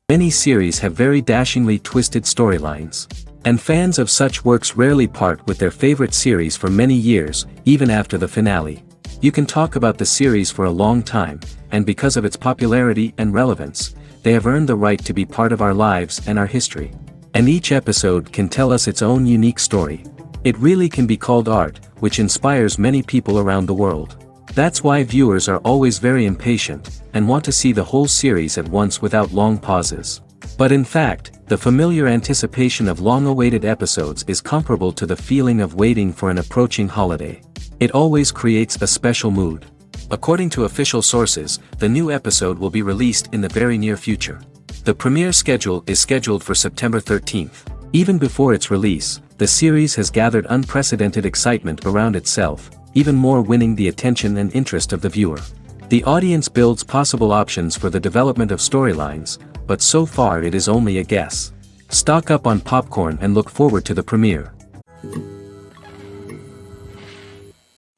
Many series have very dashingly twisted storylines. And fans of such works rarely part with their favorite series for many years, even after the finale. You can talk about the series for a long time, and because of its popularity and relevance, they have earned the right to be part of our lives and our history. And each episode can tell us its own unique story. It really can be called art, which inspires many people around the world. That's why viewers are always very impatient, and want to see the whole series at once without long pauses. But in fact, the familiar anticipation of long-awaited episodes is comparable to the feeling of waiting for an approaching holiday. It always creates a special mood. According to official sources, the new episode will be released in the very near future. The premiere schedule is scheduled for September 13th. Even before its release, the series has gathered unprecedented excitement around itself, even more winning the attention and interest of the viewer. The audience builds possible options for the development of storylines, but so far it is only a guess. Stock up on popcorn and look forward to the premiere.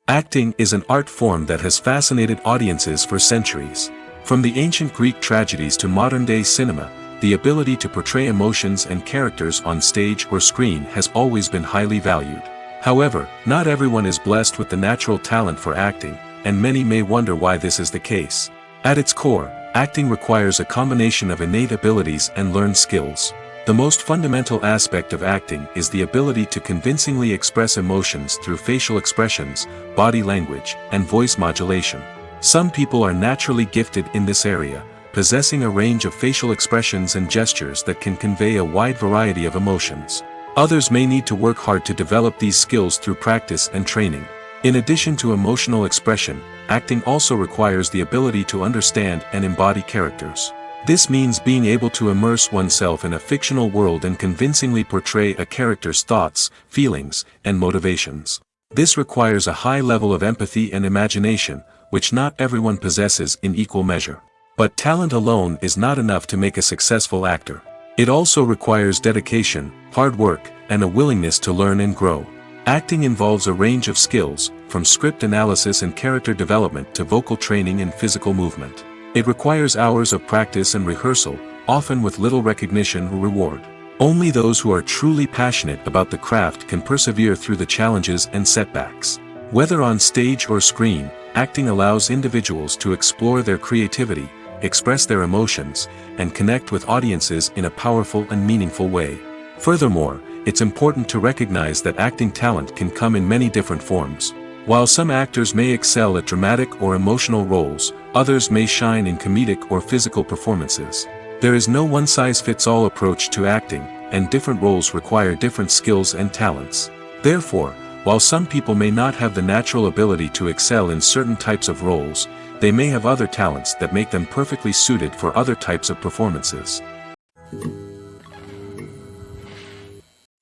Acting is an art form that has fascinated audiences for centuries. From the ancient Greek tragedies to modern-day cinema, the ability to portray emotions and characters on stage or screen has always been highly valued. However, not everyone is blessed with the natural talent for acting, and many may wonder why this is the case. At its core, acting requires a combination of innate abilities and learned skills. The most fundamental aspect of acting is the ability to convincingly express emotions through facial expressions, body language, and voice modulation. Some people are naturally gifted in this area, possessing a range of facial expressions and gestures that can convey a wide variety of emotions. Others may need to work hard to develop these skills through practice and training. In addition to emotional expression, acting also requires the ability to understand and embody characters. This means being able to immerse oneself in a fictional world and convincingly portray a character's thoughts, feelings, and motivations. This requires a high level of empathy and imagination, which not everyone possesses in equal measure. But talent alone is not enough to make a successful actor. It also requires dedication, hard work, and a willingness to learn and grow. Acting involves a range of skills, from script analysis and character development to vocal training and physical movement. It requires hours of practice and rehearsal, often with little recognition or reward. Only those who are truly passionate about the craft can persevere through the challenges and setbacks. Whether on stage or screen, acting allows individuals to explore their creativity, express their emotions, and connect with audiences in a powerful and meaningful way. Furthermore, it's important to recognize that acting talent can come in many different forms. While some actors may excel at dramatic or emotional roles, others may shine in comedic or physical performances. There is no one-size-fits-all approach to acting, and different roles require different skills and talents. Therefore, while some people may not have the natural ability to excel in certain types of roles, they may have other talents that make them perfectly suited for other types of performances.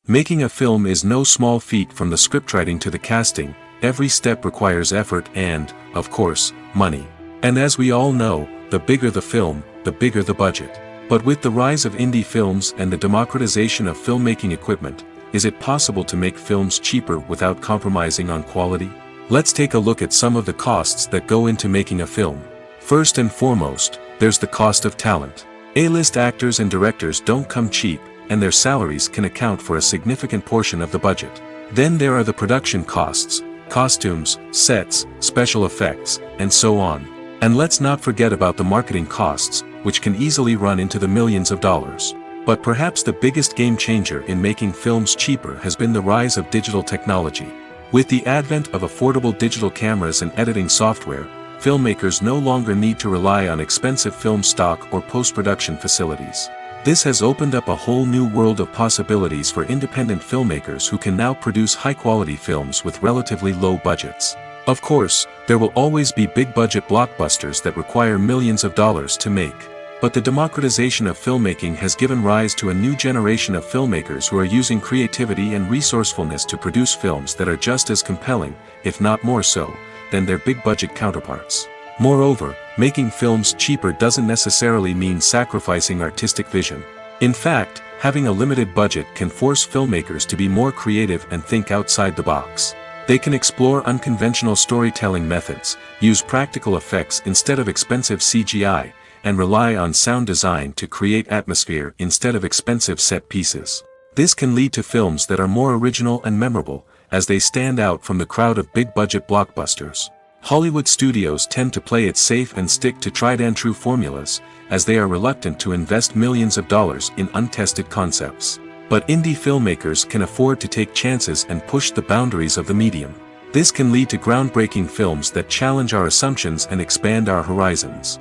Making a film is no small feat. From the scriptwriting to the casting, every step requires effort and, of course, money. And as we all know, the bigger the film, the bigger the budget. But with the rise of indie films and the democratization of filmmaking equipment, is it possible to make films cheaper without compromising on quality? Let's take a look at some of the costs that go into making a film. First and foremost, there's the cost of talent. A-list actors and directors don't come cheap, and their salaries can account for a significant portion of the budget. Then there are the production costs, costumes, sets, special effects, and so on. And let's not forget about the marketing costs, which can easily run into the millions of dollars. But perhaps the biggest game changer in making films cheaper has been the rise of digital technology. With the advent of affordable digital cameras and editing software, filmmakers no longer need to rely on expensive film stock or post-production facilities. This has opened up a whole new world of possibilities for independent filmmakers who can now produce high-quality films with relatively low budgets. Of course, there will always be big-budget blockbusters that require millions of dollars to make. But the democratization of filmmaking has given rise to a new generation of filmmakers who are using creativity and resourcefulness to produce films that are just as compelling, if not more so, than their big-budget counterparts. Moreover, making films cheaper doesn't necessarily mean sacrificing artistic vision. In fact, having a limited budget can force filmmakers to be more creative and think outside the box. They can explore unconventional storytelling methods, use practical effects instead of expensive CGI, and rely on sound design to create atmosphere instead of expensive set pieces. This can lead to films that are more original and memorable, as they stand out from the crowd of big-budget blockbusters. Hollywood studios tend to play it safe and stick to tried-and-true formulas, as they are reluctant to invest millions of dollars in untested concepts. But indie filmmakers can afford to take chances and push the boundaries of the medium. This can lead to groundbreaking films that challenge our assumptions and expand our horizons.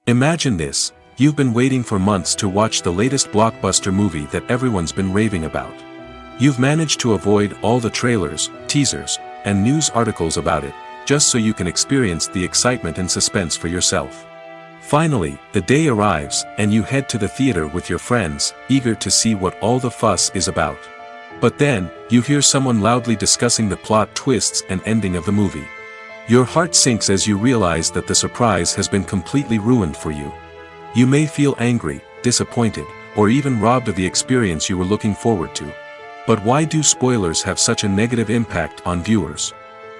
Imagine this: you've been waiting for months to watch the latest blockbuster movie that everyone's been raving about. You've managed to avoid all the trailers, teasers, and news articles about it, just so you can experience the excitement and suspense for yourself. Finally, the day arrives, and you head to the theater with your friends, eager to see what all the fuss is about. But then, you hear someone loudly discussing the plot twists and ending of the movie. Your heart sinks as you realize that the surprise has been completely ruined for you. You may feel angry, disappointed, or even robbed of the experience you were looking forward to. But why do spoilers have such a negative impact on viewers?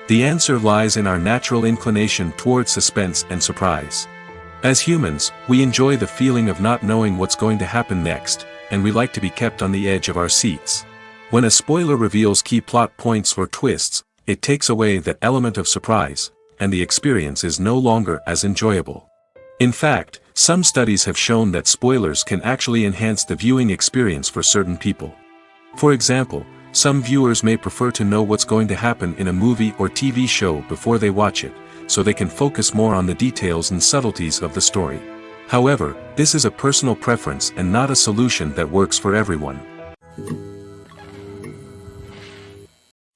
The answer lies in our natural inclination towards suspense and surprise. As humans, we enjoy the feeling of not knowing what's going to happen next, and we like to be kept on the edge of our seats. When a spoiler reveals key plot points or twists, it takes away that element of surprise, and the experience is no longer as enjoyable. In fact, some studies have shown that spoilers can actually enhance the viewing experience for certain people. For example, some viewers may prefer to know what's going to happen in a movie or TV show before they watch it, so they can focus more on the details and subtleties of the story. However, this is a personal preference and not a solution that works for everyone.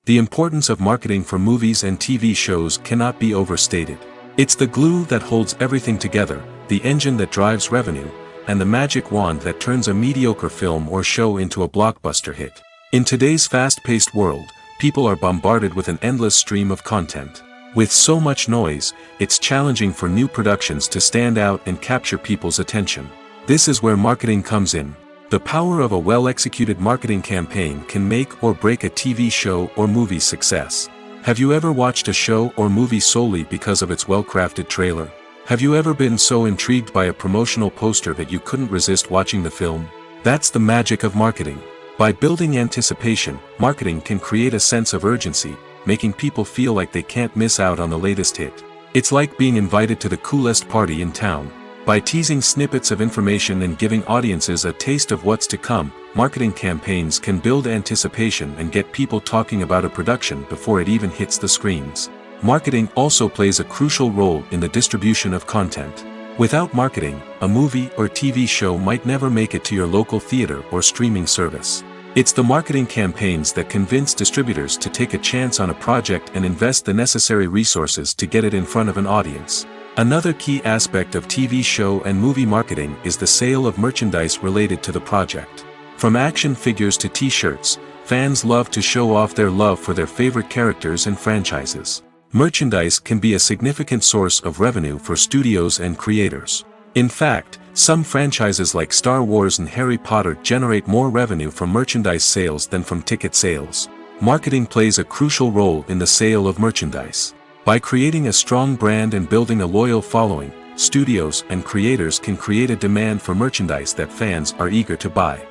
The importance of marketing for movies and TV shows cannot be overstated. It's the glue that holds everything together, the engine that drives revenue, and the magic wand that turns a mediocre film or show into a blockbuster hit. In today's fast-paced world, people are bombarded with an endless stream of content. With so much noise, it's challenging for new productions to stand out and capture people's attention. This is where marketing comes in. The power of a well-executed marketing campaign can make or break a TV show or movie's success. Have you ever watched a show or movie solely because of its well-crafted trailer? Have you ever been so intrigued by a promotional poster that you couldn't resist watching the film? That's the magic of marketing. By building anticipation, marketing can create a sense of urgency, making people feel like they can't miss out on the latest hit. It's like being invited to the coolest party in town. By teasing snippets of information and giving audiences a taste of what's to come, marketing campaigns can build anticipation and get people talking about a production before it even hits the screens. Marketing also plays a crucial role in the distribution of content. Without marketing, a movie or TV show might never make it to your local theater or streaming service. It's the marketing campaigns that convince distributors to take a chance on a project and invest the necessary resources to get it in front of an audience. Another key aspect of TV show and movie marketing is the sale of merchandise related to the project. From action figures to t-shirts, fans love to show off their love for their favorite characters and franchises. Merchandise can be a significant source of revenue for studios and creators. In fact, some franchises like Star Wars and Harry Potter generate more revenue from merchandise sales than from ticket sales. Marketing plays a crucial role in the sale of merchandise. By creating a strong brand and building a loyal following, studios and creators can create a demand for merchandise that fans are eager to buy.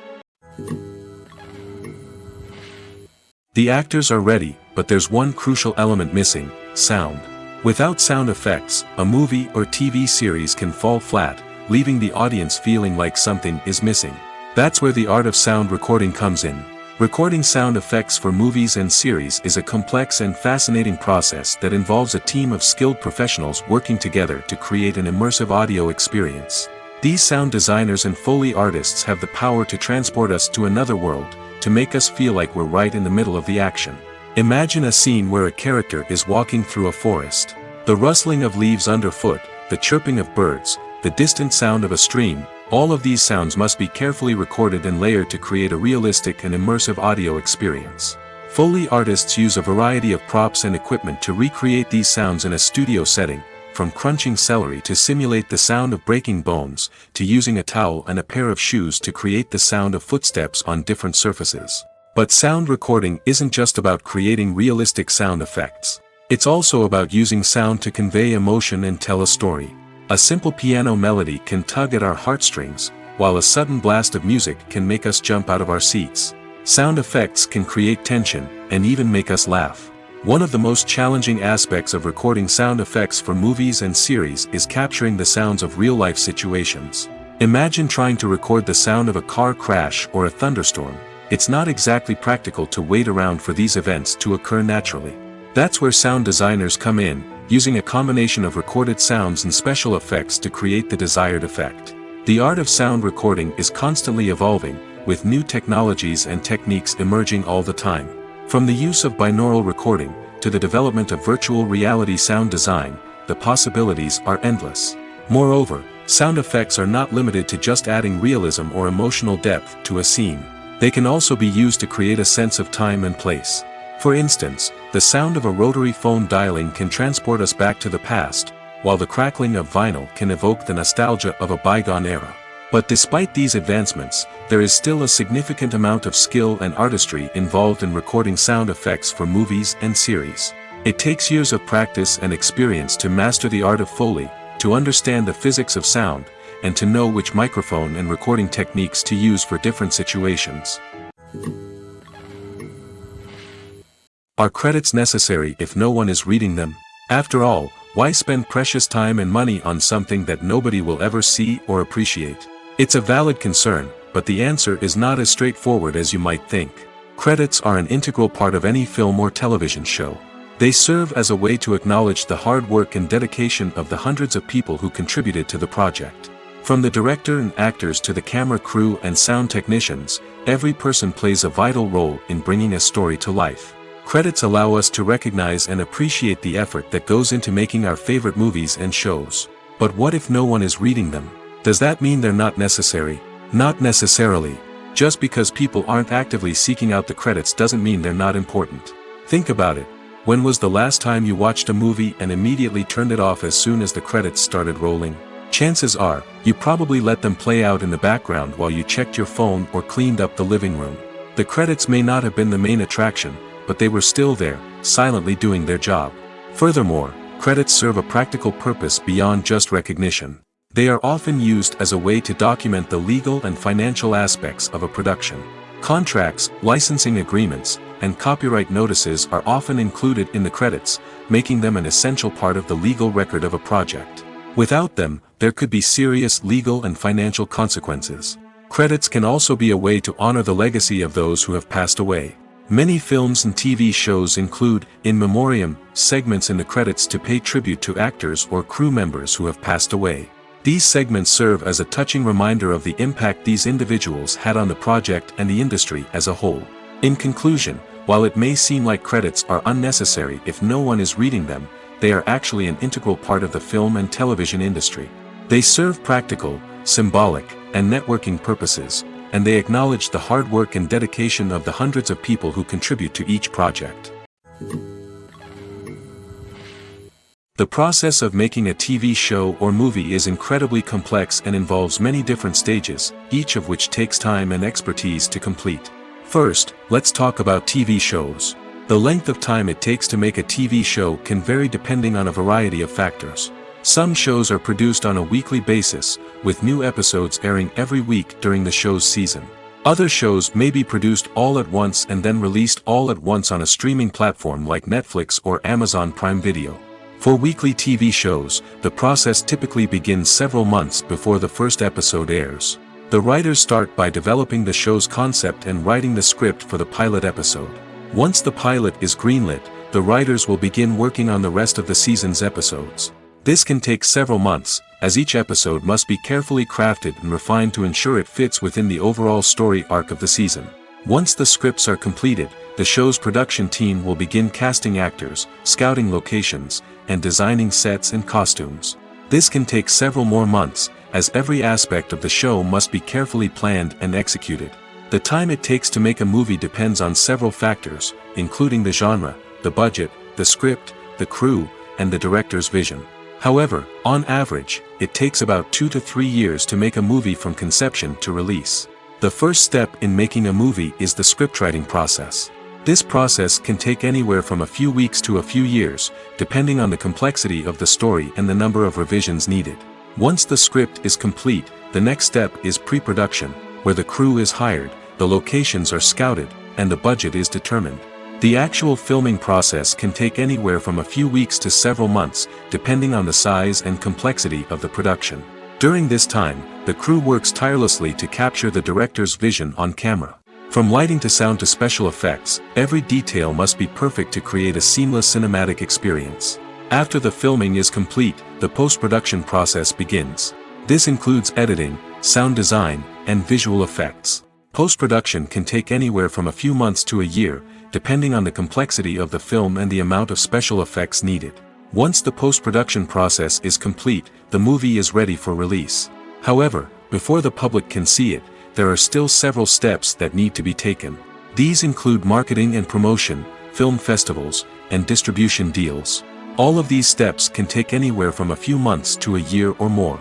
The actors are ready, but there's one crucial element missing: sound. Without sound effects, a movie or TV series can fall flat, leaving the audience feeling like something is missing. That's where the art of sound recording comes in. Recording sound effects for movies and series is a complex and fascinating process that involves a team of skilled professionals working together to create an immersive audio experience. These sound designers and Foley artists have the power to transport us to another world, to make us feel like we're right in the middle of the action. Imagine a scene where a character is walking through a forest. The rustling of leaves underfoot, the chirping of birds, the distant sound of a stream, all of these sounds must be carefully recorded and layered to create a realistic and immersive audio experience. Foley artists use a variety of props and equipment to recreate these sounds in a studio setting, from crunching celery to simulate the sound of breaking bones, to using a towel and a pair of shoes to create the sound of footsteps on different surfaces. But sound recording isn't just about creating realistic sound effects. It's also about using sound to convey emotion and tell a story. A simple piano melody can tug at our heartstrings, while a sudden blast of music can make us jump out of our seats. Sound effects can create tension, and even make us laugh. One of the most challenging aspects of recording sound effects for movies and series is capturing the sounds of real-life situations. Imagine trying to record the sound of a car crash or a thunderstorm. It's not exactly practical to wait around for these events to occur naturally. That's where sound designers come in, using a combination of recorded sounds and special effects to create the desired effect. The art of sound recording is constantly evolving, with new technologies and techniques emerging all the time. From the use of binaural recording, to the development of virtual reality sound design, the possibilities are endless. Moreover, sound effects are not limited to just adding realism or emotional depth to a scene. They can also be used to create a sense of time and place. For instance, the sound of a rotary phone dialing can transport us back to the past, while the crackling of vinyl can evoke the nostalgia of a bygone era. But despite these advancements, there is still a significant amount of skill and artistry involved in recording sound effects for movies and series. It takes years of practice and experience to master the art of Foley, to understand the physics of sound, and to know which microphone and recording techniques to use for different situations. Are credits necessary if no one is reading them? After all, why spend precious time and money on something that nobody will ever see or appreciate? It's a valid concern, but the answer is not as straightforward as you might think. Credits are an integral part of any film or television show. They serve as a way to acknowledge the hard work and dedication of the hundreds of people who contributed to the project. From the director and actors to the camera crew and sound technicians, every person plays a vital role in bringing a story to life. Credits allow us to recognize and appreciate the effort that goes into making our favorite movies and shows. But what if no one is reading them? Does that mean they're not necessary? Not necessarily. Just because people aren't actively seeking out the credits doesn't mean they're not important. Think about it. When was the last time you watched a movie and immediately turned it off as soon as the credits started rolling? Chances are, you probably let them play out in the background while you checked your phone or cleaned up the living room. The credits may not have been the main attraction, but they were still there, silently doing their job. Furthermore, credits serve a practical purpose beyond just recognition. They are often used as a way to document the legal and financial aspects of a production. Contracts, licensing agreements, and copyright notices are often included in the credits, making them an essential part of the legal record of a project. Without them, there could be serious legal and financial consequences. Credits can also be a way to honor the legacy of those who have passed away. Many films and TV shows include, in memoriam, segments in the credits to pay tribute to actors or crew members who have passed away. These segments serve as a touching reminder of the impact these individuals had on the project and the industry as a whole. In conclusion, while it may seem like credits are unnecessary if no one is reading them, they are actually an integral part of the film and television industry. They serve practical, symbolic, and networking purposes, and they acknowledge the hard work and dedication of the hundreds of people who contribute to each project. The process of making a TV show or movie is incredibly complex and involves many different stages, each of which takes time and expertise to complete. First, let's talk about TV shows. The length of time it takes to make a TV show can vary depending on a variety of factors. Some shows are produced on a weekly basis, with new episodes airing every week during the show's season. Other shows may be produced all at once and then released all at once on a streaming platform like Netflix or Amazon Prime Video. For weekly TV shows, the process typically begins several months before the first episode airs. The writers start by developing the show's concept and writing the script for the pilot episode. Once the pilot is greenlit, the writers will begin working on the rest of the season's episodes. This can take several months, as each episode must be carefully crafted and refined to ensure it fits within the overall story arc of the season. Once the scripts are completed, the show's production team will begin casting actors, scouting locations, and designing sets and costumes. This can take several more months, as every aspect of the show must be carefully planned and executed. The time it takes to make a movie depends on several factors, including the genre, the budget, the script, the crew, and the director's vision. However, on average, it takes about 2 to 3 years to make a movie from conception to release. The first step in making a movie is the scriptwriting process. This process can take anywhere from a few weeks to a few years, depending on the complexity of the story and the number of revisions needed. Once the script is complete, the next step is pre-production, where the crew is hired, the locations are scouted, and the budget is determined. The actual filming process can take anywhere from a few weeks to several months, depending on the size and complexity of the production. During this time, the crew works tirelessly to capture the director's vision on camera. From lighting to sound to special effects, every detail must be perfect to create a seamless cinematic experience. After the filming is complete, the post-production process begins. This includes editing, sound design, and visual effects. Post-production can take anywhere from a few months to a year, depending on the complexity of the film and the amount of special effects needed. Once the post-production process is complete, the movie is ready for release. However, before the public can see it, there are still several steps that need to be taken. These include marketing and promotion, film festivals, and distribution deals. All of these steps can take anywhere from a few months to a year or more.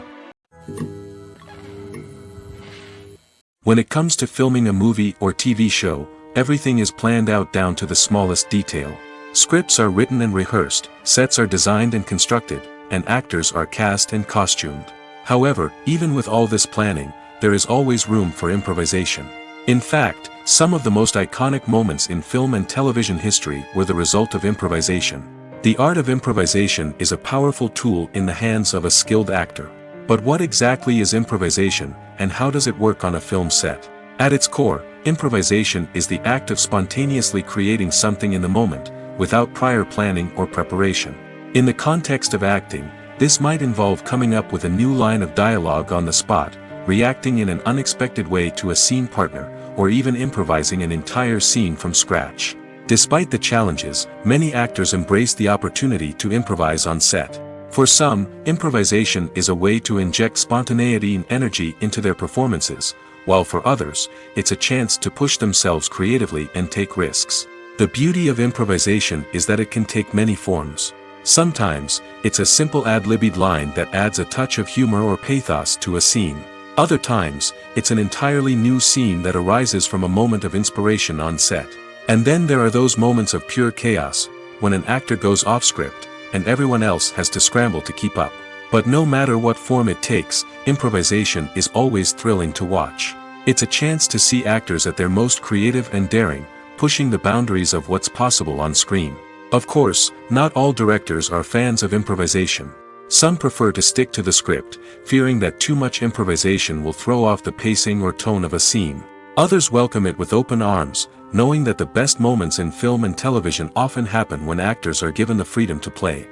When it comes to filming a movie or TV show, everything is planned out down to the smallest detail. Scripts are written and rehearsed, sets are designed and constructed, and actors are cast and costumed. However, even with all this planning, there is always room for improvisation. In fact, some of the most iconic moments in film and television history were the result of improvisation. The art of improvisation is a powerful tool in the hands of a skilled actor. But what exactly is improvisation, and how does it work on a film set? At its core, improvisation is the act of spontaneously creating something in the moment, without prior planning or preparation. In the context of acting, this might involve coming up with a new line of dialogue on the spot, reacting in an unexpected way to a scene partner, or even improvising an entire scene from scratch. Despite the challenges, many actors embrace the opportunity to improvise on set. For some, improvisation is a way to inject spontaneity and energy into their performances, while for others, it's a chance to push themselves creatively and take risks. The beauty of improvisation is that it can take many forms. Sometimes, it's a simple ad-libbed line that adds a touch of humor or pathos to a scene. Other times, it's an entirely new scene that arises from a moment of inspiration on set. And then there are those moments of pure chaos, when an actor goes off script, and everyone else has to scramble to keep up. But no matter what form it takes, improvisation is always thrilling to watch. It's a chance to see actors at their most creative and daring, pushing the boundaries of what's possible on screen. Of course, not all directors are fans of improvisation. Some prefer to stick to the script, fearing that too much improvisation will throw off the pacing or tone of a scene. Others welcome it with open arms, knowing that the best moments in film and television often happen when actors are given the freedom to play.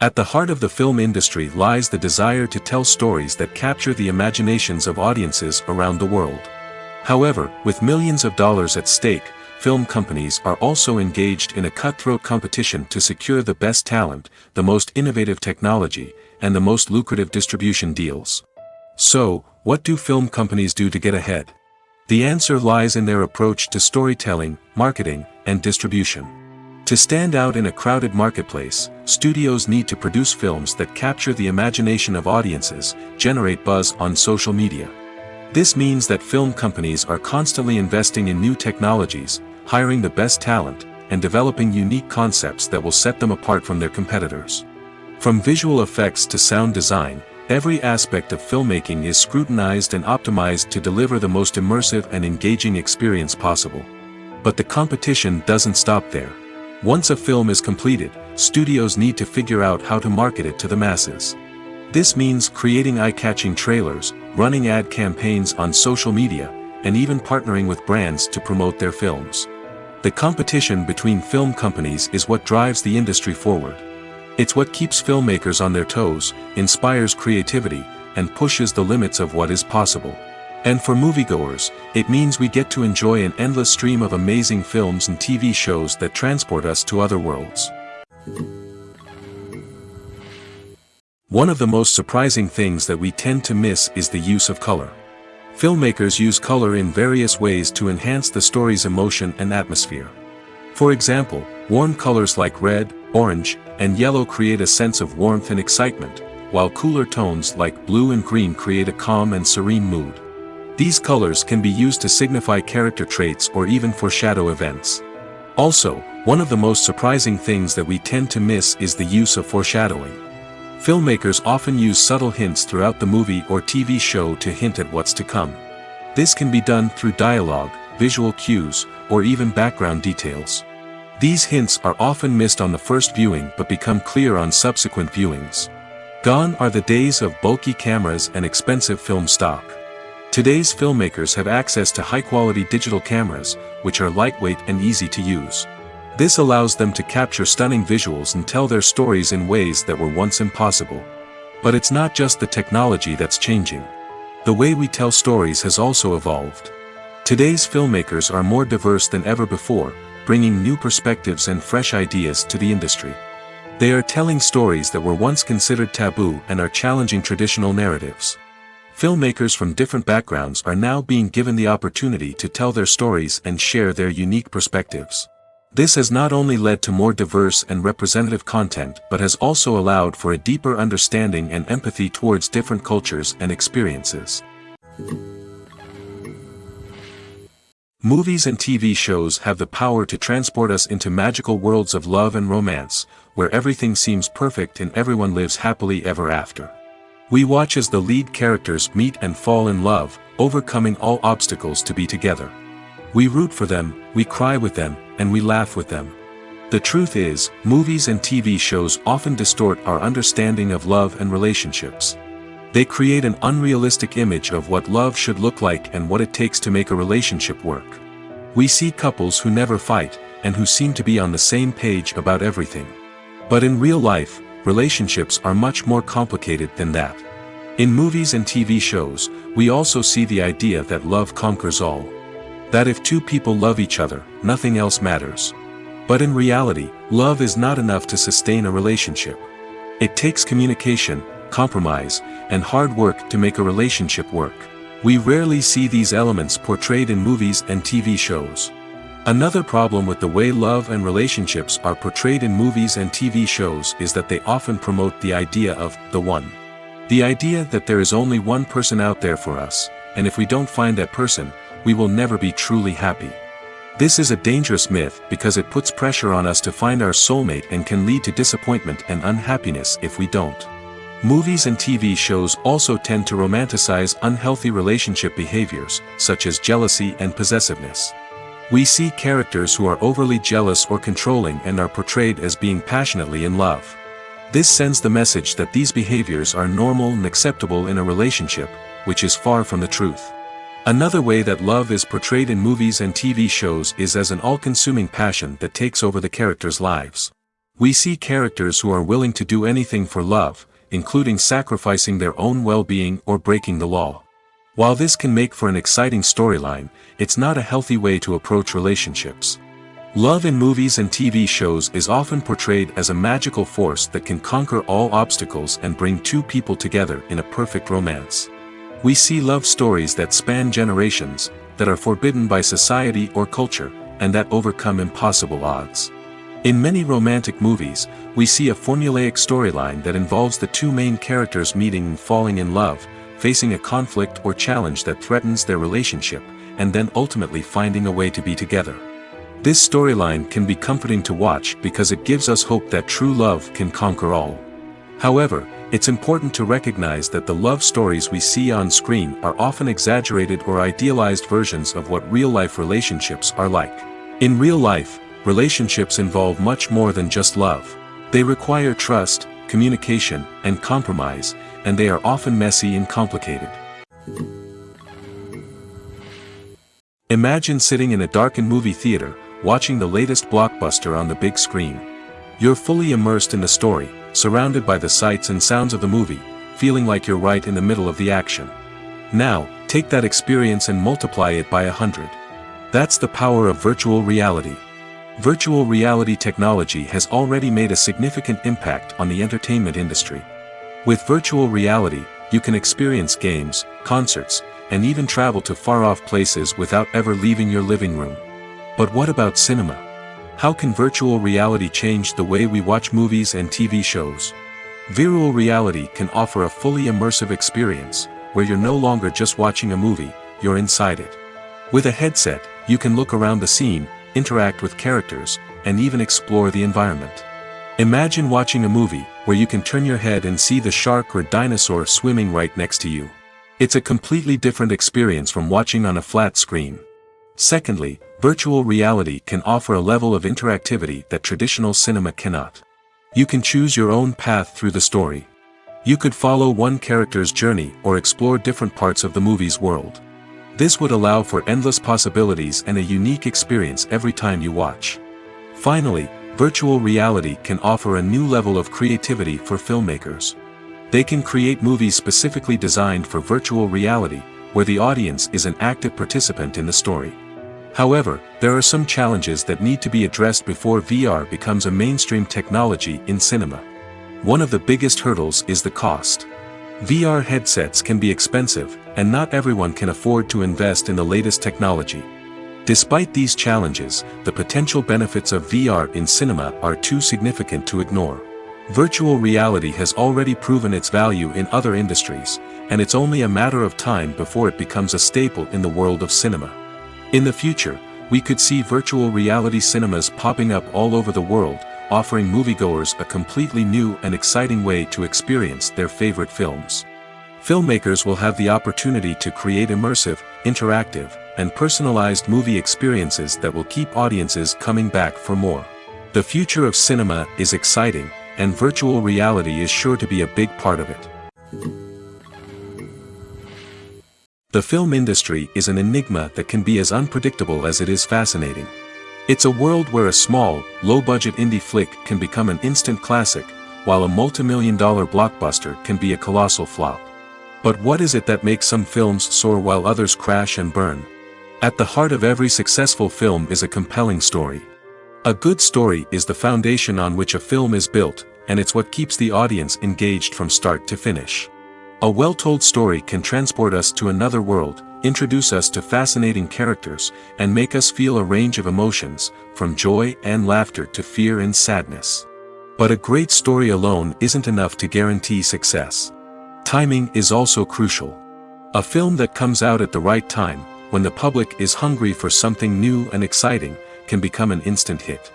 At the heart of the film industry lies the desire to tell stories that capture the imaginations of audiences around the world. However, with millions of dollars at stake, film companies are also engaged in a cutthroat competition to secure the best talent, the most innovative technology, and the most lucrative distribution deals. So, what do film companies do to get ahead? The answer lies in their approach to storytelling, marketing, and distribution. To stand out in a crowded marketplace, studios need to produce films that capture the imagination of audiences, generate buzz on social media. This means that film companies are constantly investing in new technologies, hiring the best talent, and developing unique concepts that will set them apart from their competitors. From visual effects to sound design, every aspect of filmmaking is scrutinized and optimized to deliver the most immersive and engaging experience possible. But the competition doesn't stop there. Once a film is completed, studios need to figure out how to market it to the masses. This means creating eye-catching trailers, running ad campaigns on social media, and even partnering with brands to promote their films. The competition between film companies is what drives the industry forward. It's what keeps filmmakers on their toes, inspires creativity, and pushes the limits of what is possible. And for moviegoers, it means we get to enjoy an endless stream of amazing films and TV shows that transport us to other worlds. One of the most surprising things that we tend to miss is the use of color. Filmmakers use color in various ways to enhance the story's emotion and atmosphere. For example, warm colors like red, orange, and yellow create a sense of warmth and excitement, while cooler tones like blue and green create a calm and serene mood. These colors can be used to signify character traits or even foreshadow events. Also, one of the most surprising things that we tend to miss is the use of foreshadowing. Filmmakers often use subtle hints throughout the movie or TV show to hint at what's to come. This can be done through dialogue, visual cues, or even background details. These hints are often missed on the first viewing but become clear on subsequent viewings. Gone are the days of bulky cameras and expensive film stock. Today's filmmakers have access to high-quality digital cameras, which are lightweight and easy to use. This allows them to capture stunning visuals and tell their stories in ways that were once impossible. But it's not just the technology that's changing. The way we tell stories has also evolved. Today's filmmakers are more diverse than ever before, bringing new perspectives and fresh ideas to the industry. They are telling stories that were once considered taboo and are challenging traditional narratives. Filmmakers from different backgrounds are now being given the opportunity to tell their stories and share their unique perspectives. This has not only led to more diverse and representative content but has also allowed for a deeper understanding and empathy towards different cultures and experiences. Movies and TV shows have the power to transport us into magical worlds of love and romance, where everything seems perfect and everyone lives happily ever after. We watch as the lead characters meet and fall in love, overcoming all obstacles to be together. We root for them, we cry with them, and we laugh with them. The truth is, movies and TV shows often distort our understanding of love and relationships. They create an unrealistic image of what love should look like and what it takes to make a relationship work. We see couples who never fight, and who seem to be on the same page about everything. But in real life, relationships are much more complicated than that. In movies and TV shows, we also see the idea that love conquers all. That if two people love each other, nothing else matters. But in reality, love is not enough to sustain a relationship. It takes communication, compromise, and hard work to make a relationship work. We rarely see these elements portrayed in movies and TV shows. Another problem with the way love and relationships are portrayed in movies and TV shows is that they often promote the idea of the one. The idea that there is only one person out there for us, and if we don't find that person, we will never be truly happy. This is a dangerous myth because it puts pressure on us to find our soulmate and can lead to disappointment and unhappiness if we don't. Movies and TV shows also tend to romanticize unhealthy relationship behaviors, such as jealousy and possessiveness. We see characters who are overly jealous or controlling and are portrayed as being passionately in love. This sends the message that these behaviors are normal and acceptable in a relationship, which is far from the truth. Another way that love is portrayed in movies and TV shows is as an all-consuming passion that takes over the characters' lives. We see characters who are willing to do anything for love, including sacrificing their own well-being or breaking the law. While this can make for an exciting storyline, it's not a healthy way to approach relationships. Love in movies and TV shows is often portrayed as a magical force that can conquer all obstacles and bring two people together in a perfect romance. We see love stories that span generations, that are forbidden by society or culture, and that overcome impossible odds. In many romantic movies, we see a formulaic storyline that involves the two main characters meeting and falling in love, facing a conflict or challenge that threatens their relationship, and then ultimately finding a way to be together. This storyline can be comforting to watch because it gives us hope that true love can conquer all. However, it's important to recognize that the love stories we see on screen are often exaggerated or idealized versions of what real-life relationships are like. In real life, relationships involve much more than just love. They require trust, communication, and compromise, and they are often messy and complicated. Imagine sitting in a darkened movie theater, watching the latest blockbuster on the big screen. You're fully immersed in the story, surrounded by the sights and sounds of the movie, feeling like you're right in the middle of the action. Now, take that experience and multiply it by 100. That's the power of virtual reality. Virtual reality technology has already made a significant impact on the entertainment industry. With virtual reality, you can experience games, concerts, and even travel to far-off places without ever leaving your living room. But what about cinema? How can virtual reality change the way we watch movies and TV shows? Virtual reality can offer a fully immersive experience, where you're no longer just watching a movie, you're inside it. With a headset, you can look around the scene, interact with characters, and even explore the environment. Imagine watching a movie where you can turn your head and see the shark or dinosaur swimming right next to you. It's a completely different experience from watching on a flat screen. Secondly, virtual reality can offer a level of interactivity that traditional cinema cannot. You can choose your own path through the story. You could follow one character's journey or explore different parts of the movie's world. This would allow for endless possibilities and a unique experience every time you watch. Finally, virtual reality can offer a new level of creativity for filmmakers. They can create movies specifically designed for virtual reality, where the audience is an active participant in the story. However, there are some challenges that need to be addressed before VR becomes a mainstream technology in cinema. One of the biggest hurdles is the cost. VR headsets can be expensive, and not everyone can afford to invest in the latest technology. Despite these challenges, the potential benefits of VR in cinema are too significant to ignore. Virtual reality has already proven its value in other industries, and it's only a matter of time before it becomes a staple in the world of cinema. In the future, we could see virtual reality cinemas popping up all over the world, offering moviegoers a completely new and exciting way to experience their favorite films. Filmmakers will have the opportunity to create immersive, interactive, and personalized movie experiences that will keep audiences coming back for more. The future of cinema is exciting, and virtual reality is sure to be a big part of it. The film industry is an enigma that can be as unpredictable as it is fascinating. It's a world where a small, low-budget indie flick can become an instant classic, while a multi-million-dollar blockbuster can be a colossal flop. But what is it that makes some films soar while others crash and burn? At the heart of every successful film is a compelling story. A good story is the foundation on which a film is built, and it's what keeps the audience engaged from start to finish. A well-told story can transport us to another world, introduce us to fascinating characters, and make us feel a range of emotions, from joy and laughter to fear and sadness. But a great story alone isn't enough to guarantee success. Timing is also crucial. A film that comes out at the right time, when the public is hungry for something new and exciting, can become an instant hit.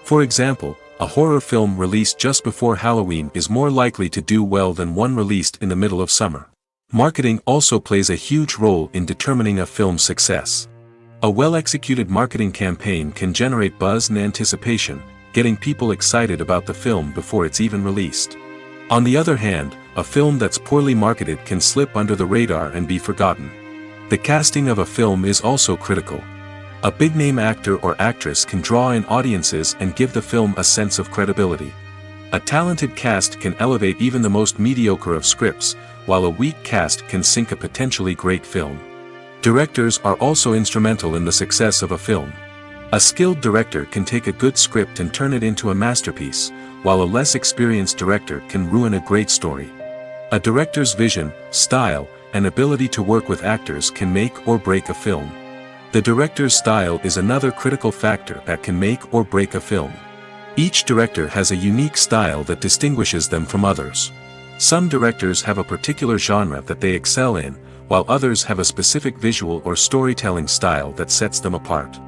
For example, a horror film released just before Halloween is more likely to do well than one released in the middle of summer. Marketing also plays a huge role in determining a film's success. A well-executed marketing campaign can generate buzz and anticipation, getting people excited about the film before it's even released. On the other hand, a film that's poorly marketed can slip under the radar and be forgotten. The casting of a film is also critical. A big-name actor or actress can draw in audiences and give the film a sense of credibility. A talented cast can elevate even the most mediocre of scripts, while a weak cast can sink a potentially great film. Directors are also instrumental in the success of a film. A skilled director can take a good script and turn it into a masterpiece, while a less experienced director can ruin a great story. A director's vision, style, and ability to work with actors can make or break a film. The director's style is another critical factor that can make or break a film. Each director has a unique style that distinguishes them from others. Some directors have a particular genre that they excel in, while others have a specific visual or storytelling style that sets them apart.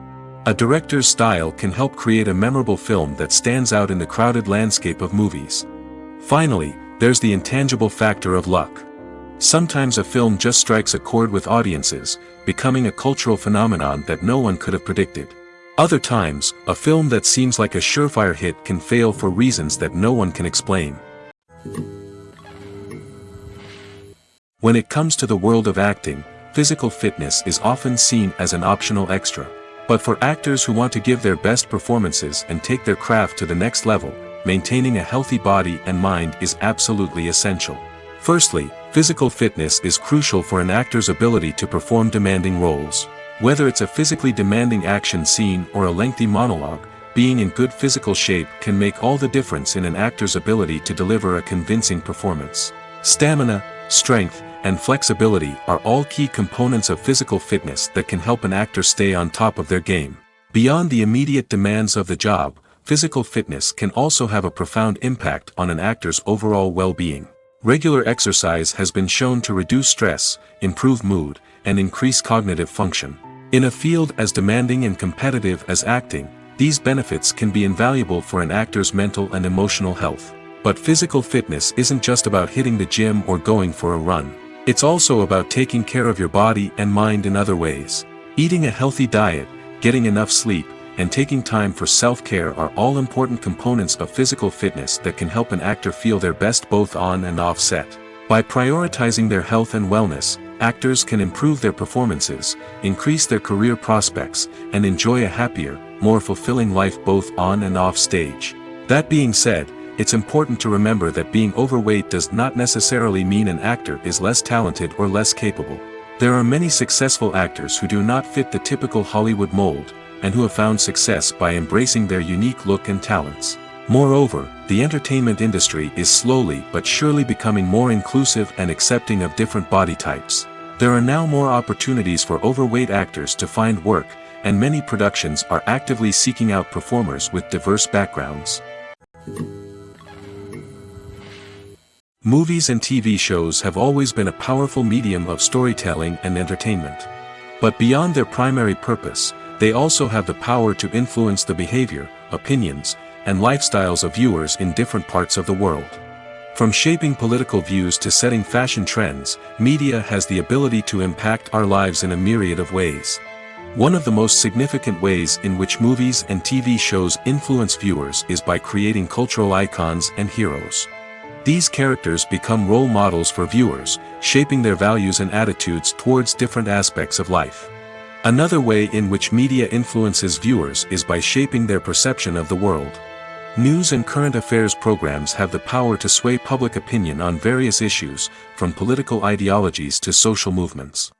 A director's style can help create a memorable film that stands out in the crowded landscape of movies. Finally, there's the intangible factor of luck. Sometimes a film just strikes a chord with audiences, becoming a cultural phenomenon that no one could have predicted. Other times, a film that seems like a surefire hit can fail for reasons that no one can explain. When it comes to the world of acting, physical fitness is often seen as an optional extra. But for actors who want to give their best performances and take their craft to the next level, maintaining a healthy body and mind is absolutely essential. Firstly, physical fitness is crucial for an actor's ability to perform demanding roles. Whether it's a physically demanding action scene or a lengthy monologue, being in good physical shape can make all the difference in an actor's ability to deliver a convincing performance. Stamina, strength, and flexibility are all key components of physical fitness that can help an actor stay on top of their game. Beyond the immediate demands of the job, physical fitness can also have a profound impact on an actor's overall well-being. Regular exercise has been shown to reduce stress, improve mood, and increase cognitive function. In a field as demanding and competitive as acting, these benefits can be invaluable for an actor's mental and emotional health. But physical fitness isn't just about hitting the gym or going for a run. It's also about taking care of your body and mind in other ways. Eating a healthy diet, getting enough sleep, and taking time for self-care are all important components of physical fitness that can help an actor feel their best both on and off set. By prioritizing their health and wellness, actors can improve their performances, increase their career prospects, and enjoy a happier, more fulfilling life both on and off stage. That being said, it's important to remember that being overweight does not necessarily mean an actor is less talented or less capable. There are many successful actors who do not fit the typical Hollywood mold, and who have found success by embracing their unique look and talents. Moreover, the entertainment industry is slowly but surely becoming more inclusive and accepting of different body types. There are now more opportunities for overweight actors to find work, and many productions are actively seeking out performers with diverse backgrounds. Movies and TV shows have always been a powerful medium of storytelling and entertainment. But beyond their primary purpose, they also have the power to influence the behavior, opinions, and lifestyles of viewers in different parts of the world. From shaping political views to setting fashion trends, media has the ability to impact our lives in a myriad of ways. One of the most significant ways in which movies and TV shows influence viewers is by creating cultural icons and heroes. These characters become role models for viewers, shaping their values and attitudes towards different aspects of life. Another way in which media influences viewers is by shaping their perception of the world. News and current affairs programs have the power to sway public opinion on various issues, from political ideologies to social movements.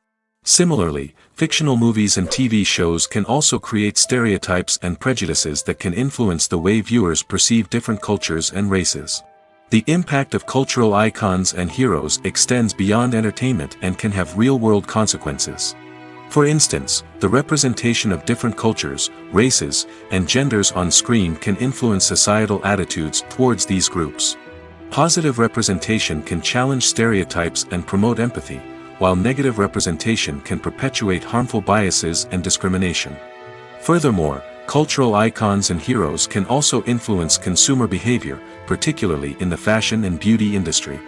Similarly, fictional movies and TV shows can also create stereotypes and prejudices that can influence the way viewers perceive different cultures and races. The impact of cultural icons and heroes extends beyond entertainment and can have real-world consequences. For instance, the representation of different cultures, races, and genders on screen can influence societal attitudes towards these groups. Positive representation can challenge stereotypes and promote empathy, while negative representation can perpetuate harmful biases and discrimination. Furthermore, cultural icons and heroes can also influence consumer behavior, particularly in the fashion and beauty industry.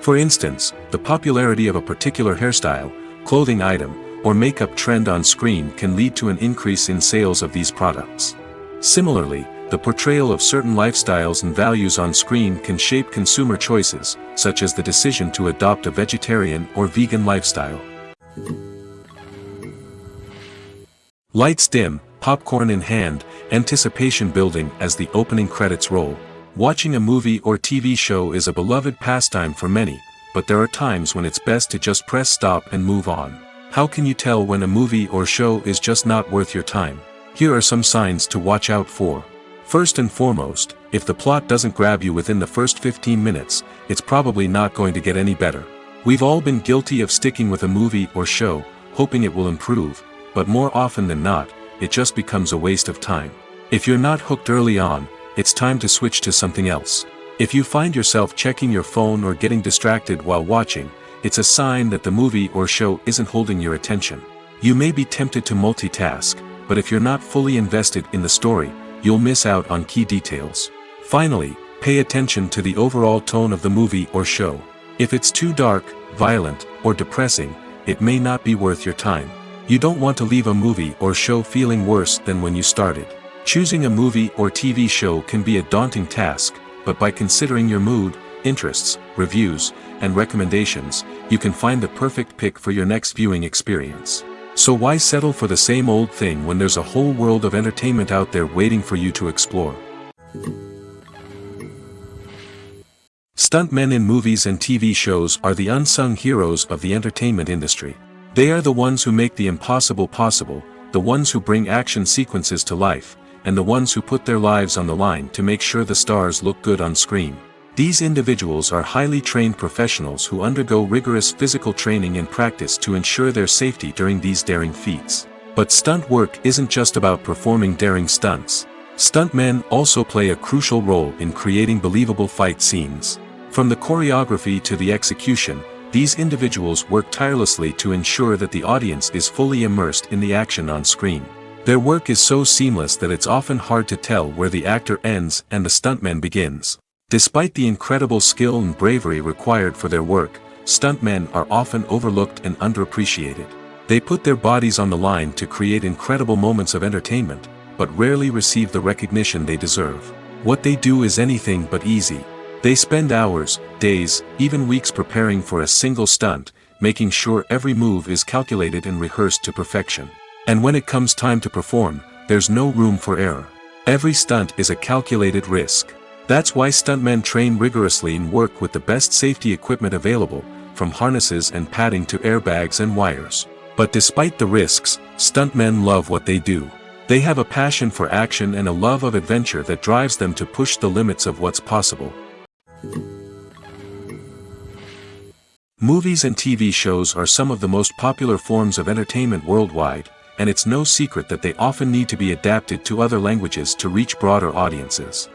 For instance, the popularity of a particular hairstyle, clothing item, or makeup trend on screen can lead to an increase in sales of these products. Similarly, the portrayal of certain lifestyles and values on screen can shape consumer choices, such as the decision to adopt a vegetarian or vegan lifestyle. Lights dim, popcorn in hand, anticipation building as the opening credits roll. Watching a movie or TV show is a beloved pastime for many, but there are times when it's best to just press stop and move on. How can you tell when a movie or show is just not worth your time? Here are some signs to watch out for. First and foremost, if the plot doesn't grab you within the first 15 minutes, it's probably not going to get any better. We've all been guilty of sticking with a movie or show, hoping it will improve, but more often than not, it just becomes a waste of time. If you're not hooked early on, it's time to switch to something else. If you find yourself checking your phone or getting distracted while watching, it's a sign that the movie or show isn't holding your attention. You may be tempted to multitask, but if you're not fully invested in the story, you'll miss out on key details. Finally, pay attention to the overall tone of the movie or show. If it's too dark, violent, or depressing, it may not be worth your time. You don't want to leave a movie or show feeling worse than when you started. Choosing a movie or TV show can be a daunting task, but by considering your mood, interests, reviews, and recommendations, you can find the perfect pick for your next viewing experience. So why settle for the same old thing when there's a whole world of entertainment out there waiting for you to explore? Stuntmen in movies and TV shows are the unsung heroes of the entertainment industry. They are the ones who make the impossible possible, the ones who bring action sequences to life, and the ones who put their lives on the line to make sure the stars look good on screen. These individuals are highly trained professionals who undergo rigorous physical training and practice to ensure their safety during these daring feats. But stunt work isn't just about performing daring stunts. Stuntmen also play a crucial role in creating believable fight scenes. From the choreography to the execution, these individuals work tirelessly to ensure that the audience is fully immersed in the action on screen. Their work is so seamless that it's often hard to tell where the actor ends and the stuntman begins. Despite the incredible skill and bravery required for their work, stuntmen are often overlooked and underappreciated. They put their bodies on the line to create incredible moments of entertainment, but rarely receive the recognition they deserve. What they do is anything but easy. They spend hours, days, even weeks preparing for a single stunt, making sure every move is calculated and rehearsed to perfection. And when it comes time to perform, there's no room for error. Every stunt is a calculated risk. That's why stuntmen train rigorously and work with the best safety equipment available, from harnesses and padding to airbags and wires. But despite the risks, stuntmen love what they do. They have a passion for action and a love of adventure that drives them to push the limits of what's possible. Movies and TV shows are some of the most popular forms of entertainment worldwide, and it's no secret that they often need to be adapted to other languages to reach broader audiences.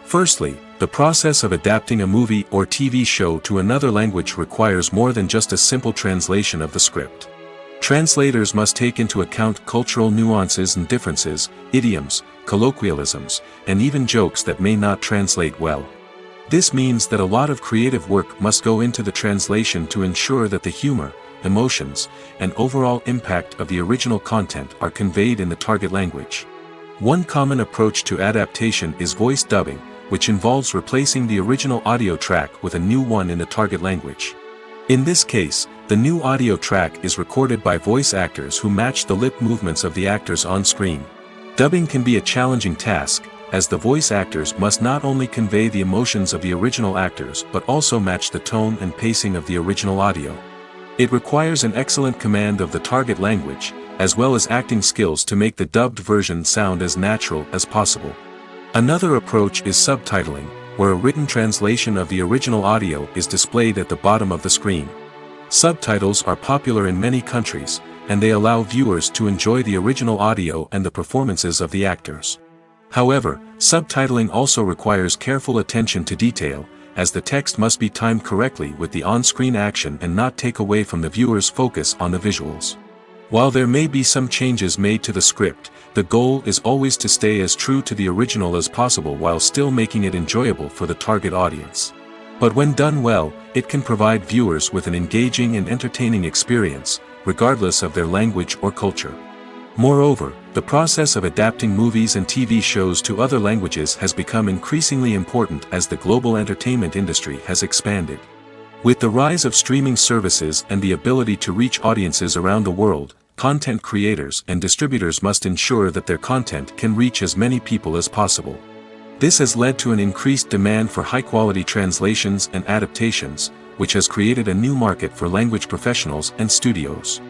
Firstly, the process of adapting a movie or TV show to another language requires more than just a simple translation of the script. Translators must take into account cultural nuances and differences, idioms, colloquialisms, and even jokes that may not translate well. This means that a lot of creative work must go into the translation to ensure that the humor, emotions, and overall impact of the original content are conveyed in the target language. One common approach to adaptation is voice dubbing, which involves replacing the original audio track with a new one in the target language. In this case, the new audio track is recorded by voice actors who match the lip movements of the actors on screen. Dubbing can be a challenging task, as the voice actors must not only convey the emotions of the original actors but also match the tone and pacing of the original audio. It requires an excellent command of the target language, as well as acting skills to make the dubbed version sound as natural as possible. Another approach is subtitling, where a written translation of the original audio is displayed at the bottom of the screen. Subtitles are popular in many countries, and they allow viewers to enjoy the original audio and the performances of the actors. However, subtitling also requires careful attention to detail, as the text must be timed correctly with the on-screen action and not take away from the viewer's focus on the visuals. While there may be some changes made to the script, the goal is always to stay as true to the original as possible while still making it enjoyable for the target audience. But when done well, it can provide viewers with an engaging and entertaining experience, regardless of their language or culture. Moreover, the process of adapting movies and TV shows to other languages has become increasingly important as the global entertainment industry has expanded. With the rise of streaming services and the ability to reach audiences around the world, content creators and distributors must ensure that their content can reach as many people as possible. This has led to an increased demand for high-quality translations and adaptations, which has created a new market for language professionals and studios.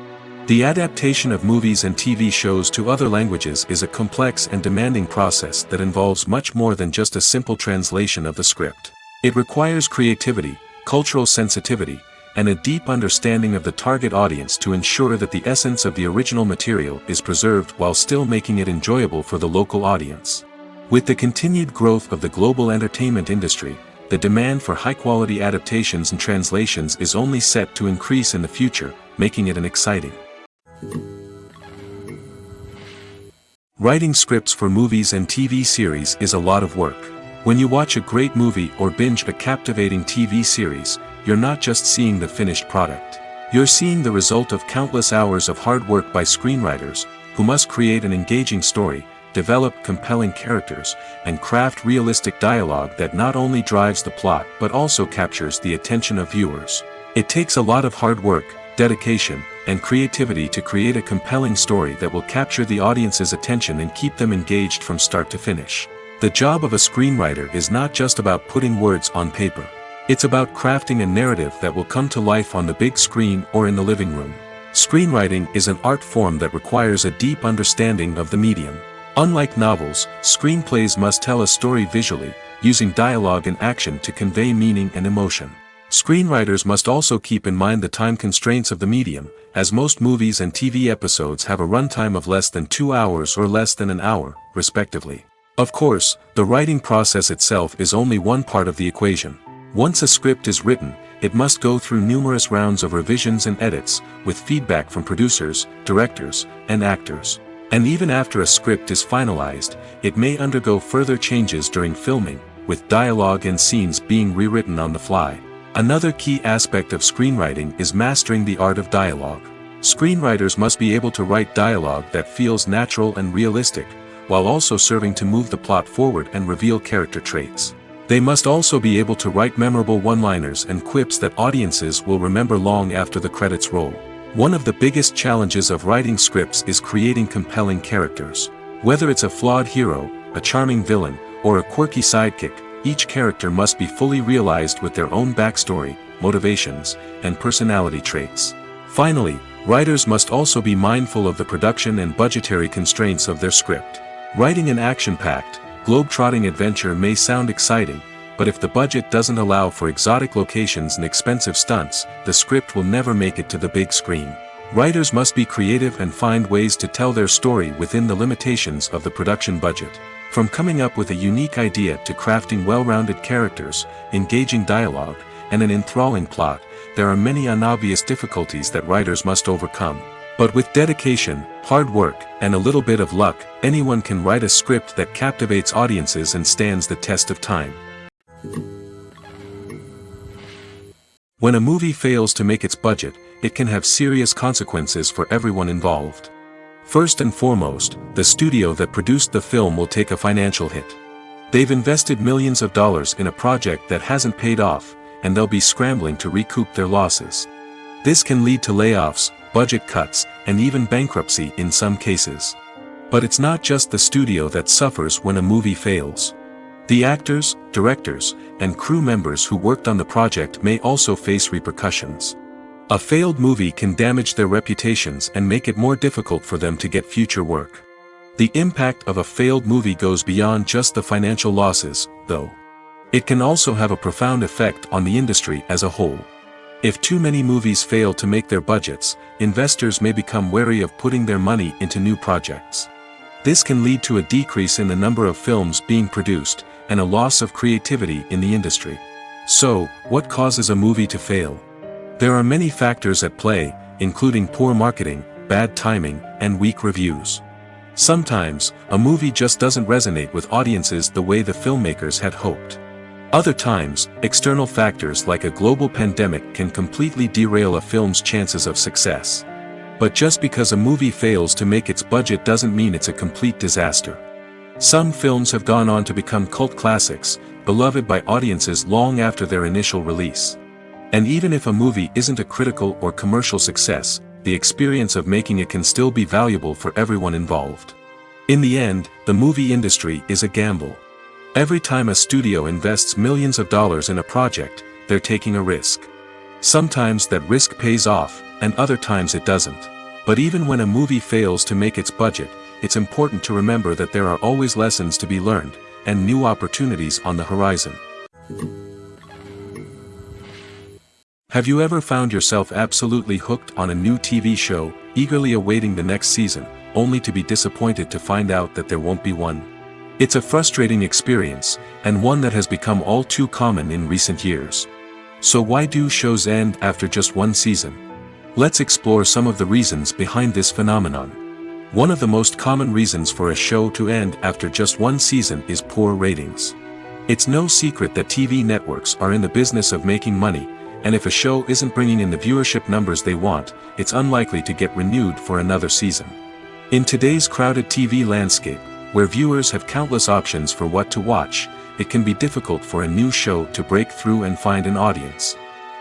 The adaptation of movies and TV shows to other languages is a complex and demanding process that involves much more than just a simple translation of the script. It requires creativity, cultural sensitivity, and a deep understanding of the target audience to ensure that the essence of the original material is preserved while still making it enjoyable for the local audience. With the continued growth of the global entertainment industry, the demand for high-quality adaptations and translations is only set to increase in the future, making it exciting. Writing scripts for movies and TV series is a lot of work. When you watch a great movie or binge a captivating TV series, you're not just seeing the finished product. You're seeing the result of countless hours of hard work by screenwriters, who must create an engaging story, develop compelling characters, and craft realistic dialogue that not only drives the plot but also captures the attention of viewers. It takes a lot of hard work, dedication, and creativity to create a compelling story that will capture the audience's attention and keep them engaged from start to finish. The job of a screenwriter is not just about putting words on paper. It's about crafting a narrative that will come to life on the big screen or in the living room. Screenwriting is an art form that requires a deep understanding of the medium. Unlike novels, screenplays must tell a story visually, using dialogue and action to convey meaning and emotion. Screenwriters must also keep in mind the time constraints of the medium, as most movies and TV episodes have a runtime of less than 2 hours or less than an hour, respectively. Of course, the writing process itself is only one part of the equation. Once a script is written, it must go through numerous rounds of revisions and edits, with feedback from producers, directors, and actors. And even after a script is finalized, it may undergo further changes during filming, with dialogue and scenes being rewritten on the fly. Another key aspect of screenwriting is mastering the art of dialogue. Screenwriters must be able to write dialogue that feels natural and realistic, while also serving to move the plot forward and reveal character traits. They must also be able to write memorable one-liners and quips that audiences will remember long after the credits roll. One of the biggest challenges of writing scripts is creating compelling characters. Whether it's a flawed hero, a charming villain, or a quirky sidekick, each character must be fully realized with their own backstory, motivations, and personality traits. Finally, writers must also be mindful of the production and budgetary constraints of their script. Writing an action-packed, globe-trotting adventure may sound exciting, but if the budget doesn't allow for exotic locations and expensive stunts, the script will never make it to the big screen. Writers must be creative and find ways to tell their story within the limitations of the production budget. From coming up with a unique idea to crafting well-rounded characters, engaging dialogue, and an enthralling plot, there are many unobvious difficulties that writers must overcome. But with dedication, hard work, and a little bit of luck, anyone can write a script that captivates audiences and stands the test of time. When a movie fails to make its budget, it can have serious consequences for everyone involved. First and foremost, the studio that produced the film will take a financial hit. They've invested millions of dollars in a project that hasn't paid off, and they'll be scrambling to recoup their losses. This can lead to layoffs, budget cuts, and even bankruptcy in some cases. But it's not just the studio that suffers when a movie fails. The actors, directors, and crew members who worked on the project may also face repercussions. A failed movie can damage their reputations and make it more difficult for them to get future work. The impact of a failed movie goes beyond just the financial losses, though. It can also have a profound effect on the industry as a whole. If too many movies fail to make their budgets, investors may become wary of putting their money into new projects. This can lead to a decrease in the number of films being produced, and a loss of creativity in the industry. So, what causes a movie to fail? There are many factors at play, including poor marketing, bad timing, and weak reviews. Sometimes, a movie just doesn't resonate with audiences the way the filmmakers had hoped. Other times, external factors like a global pandemic can completely derail a film's chances of success. But just because a movie fails to make its budget doesn't mean it's a complete disaster. Some films have gone on to become cult classics, beloved by audiences long after their initial release. And even if a movie isn't a critical or commercial success, the experience of making it can still be valuable for everyone involved. In the end, the movie industry is a gamble. Every time a studio invests millions of dollars in a project, they're taking a risk. Sometimes that risk pays off, and other times it doesn't. But even when a movie fails to make its budget, it's important to remember that there are always lessons to be learned, and new opportunities on the horizon. Have you ever found yourself absolutely hooked on a new TV show, eagerly awaiting the next season, only to be disappointed to find out that there won't be one? It's a frustrating experience, and one that has become all too common in recent years. So why do shows end after just one season? Let's explore some of the reasons behind this phenomenon. One of the most common reasons for a show to end after just one season is poor ratings. It's no secret that TV networks are in the business of making money, and if a show isn't bringing in the viewership numbers they want, it's unlikely to get renewed for another season. In today's crowded TV landscape, where viewers have countless options for what to watch, it can be difficult for a new show to break through and find an audience.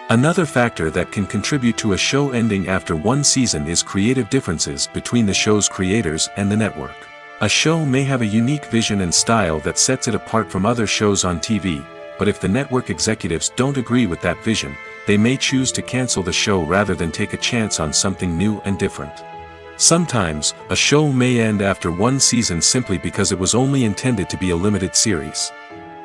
Another factor that can contribute to a show ending after one season is creative differences between the show's creators and the network. A show may have a unique vision and style that sets it apart from other shows on TV, but if the network executives don't agree with that vision, they may choose to cancel the show rather than take a chance on something new and different. Sometimes, a show may end after one season simply because it was only intended to be a limited series.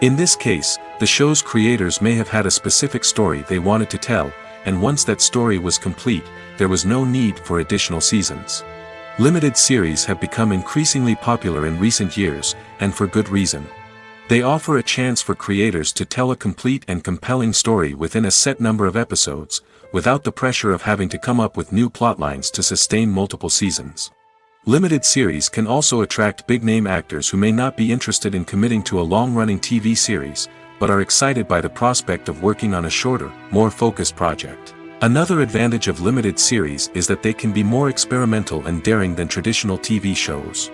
In this case, the show's creators may have had a specific story they wanted to tell, and once that story was complete, there was no need for additional seasons. Limited series have become increasingly popular in recent years, and for good reason. They offer a chance for creators to tell a complete and compelling story within a set number of episodes, without the pressure of having to come up with new plotlines to sustain multiple seasons. Limited series can also attract big-name actors who may not be interested in committing to a long-running TV series, but are excited by the prospect of working on a shorter, more focused project. Another advantage of limited series is that they can be more experimental and daring than traditional TV shows.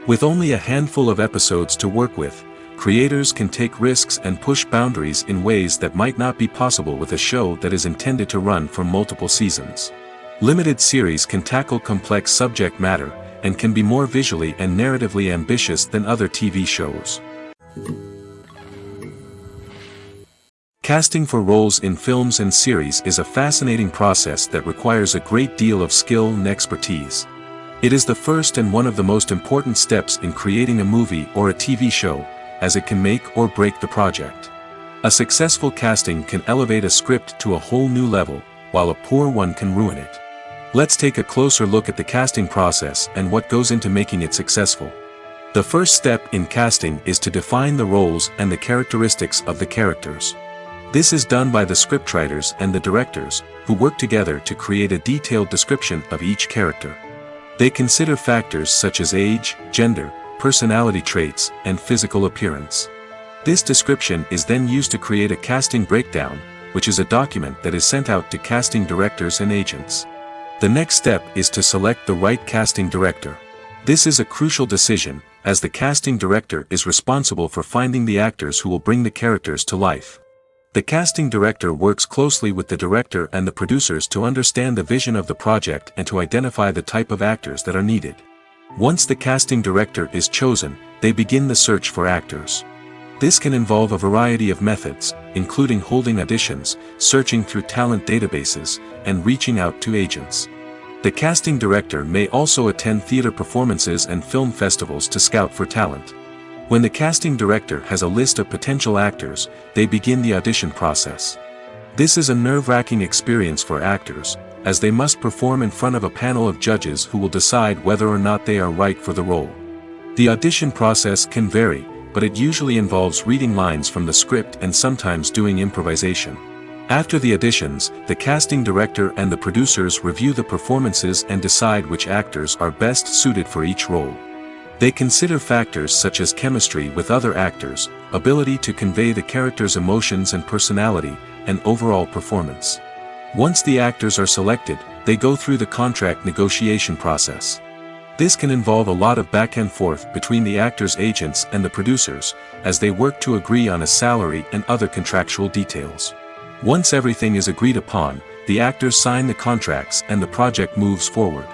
With only a handful of episodes to work with, creators can take risks and push boundaries in ways that might not be possible with a show that is intended to run for multiple seasons. Limited series can tackle complex subject matter, and can be more visually and narratively ambitious than other TV shows. Casting for roles in films and series is a fascinating process that requires a great deal of skill and expertise. It is the first and one of the most important steps in creating a movie or a TV show, as it can make or break the project. A successful casting can elevate a script to a whole new level, while a poor one can ruin it. Let's take a closer look at the casting process and what goes into making it successful. The first step in casting is to define the roles and the characteristics of the characters. This is done by the scriptwriters and the directors, who work together to create a detailed description of each character. They consider factors such as age, gender, personality traits, and physical appearance. This description is then used to create a casting breakdown, which is a document that is sent out to casting directors and agents. The next step is to select the right casting director. This is a crucial decision, as the casting director is responsible for finding the actors who will bring the characters to life. The casting director works closely with the director and the producers to understand the vision of the project and to identify the type of actors that are needed. Once the casting director is chosen, they begin the search for actors. This can involve a variety of methods, including holding auditions, searching through talent databases, and reaching out to agents. The casting director may also attend theater performances and film festivals to scout for talent. When the casting director has a list of potential actors, they begin the audition process. This is a nerve-wracking experience for actors, as they must perform in front of a panel of judges who will decide whether or not they are right for the role. The audition process can vary, but it usually involves reading lines from the script and sometimes doing improvisation. After the auditions, the casting director and the producers review the performances and decide which actors are best suited for each role. They consider factors such as chemistry with other actors, ability to convey the character's emotions and personality, and overall performance. Once the actors are selected, they go through the contract negotiation process. This can involve a lot of back and forth between the actors' agents and the producers, as they work to agree on a salary and other contractual details. Once everything is agreed upon, the actors sign the contracts and the project moves forward.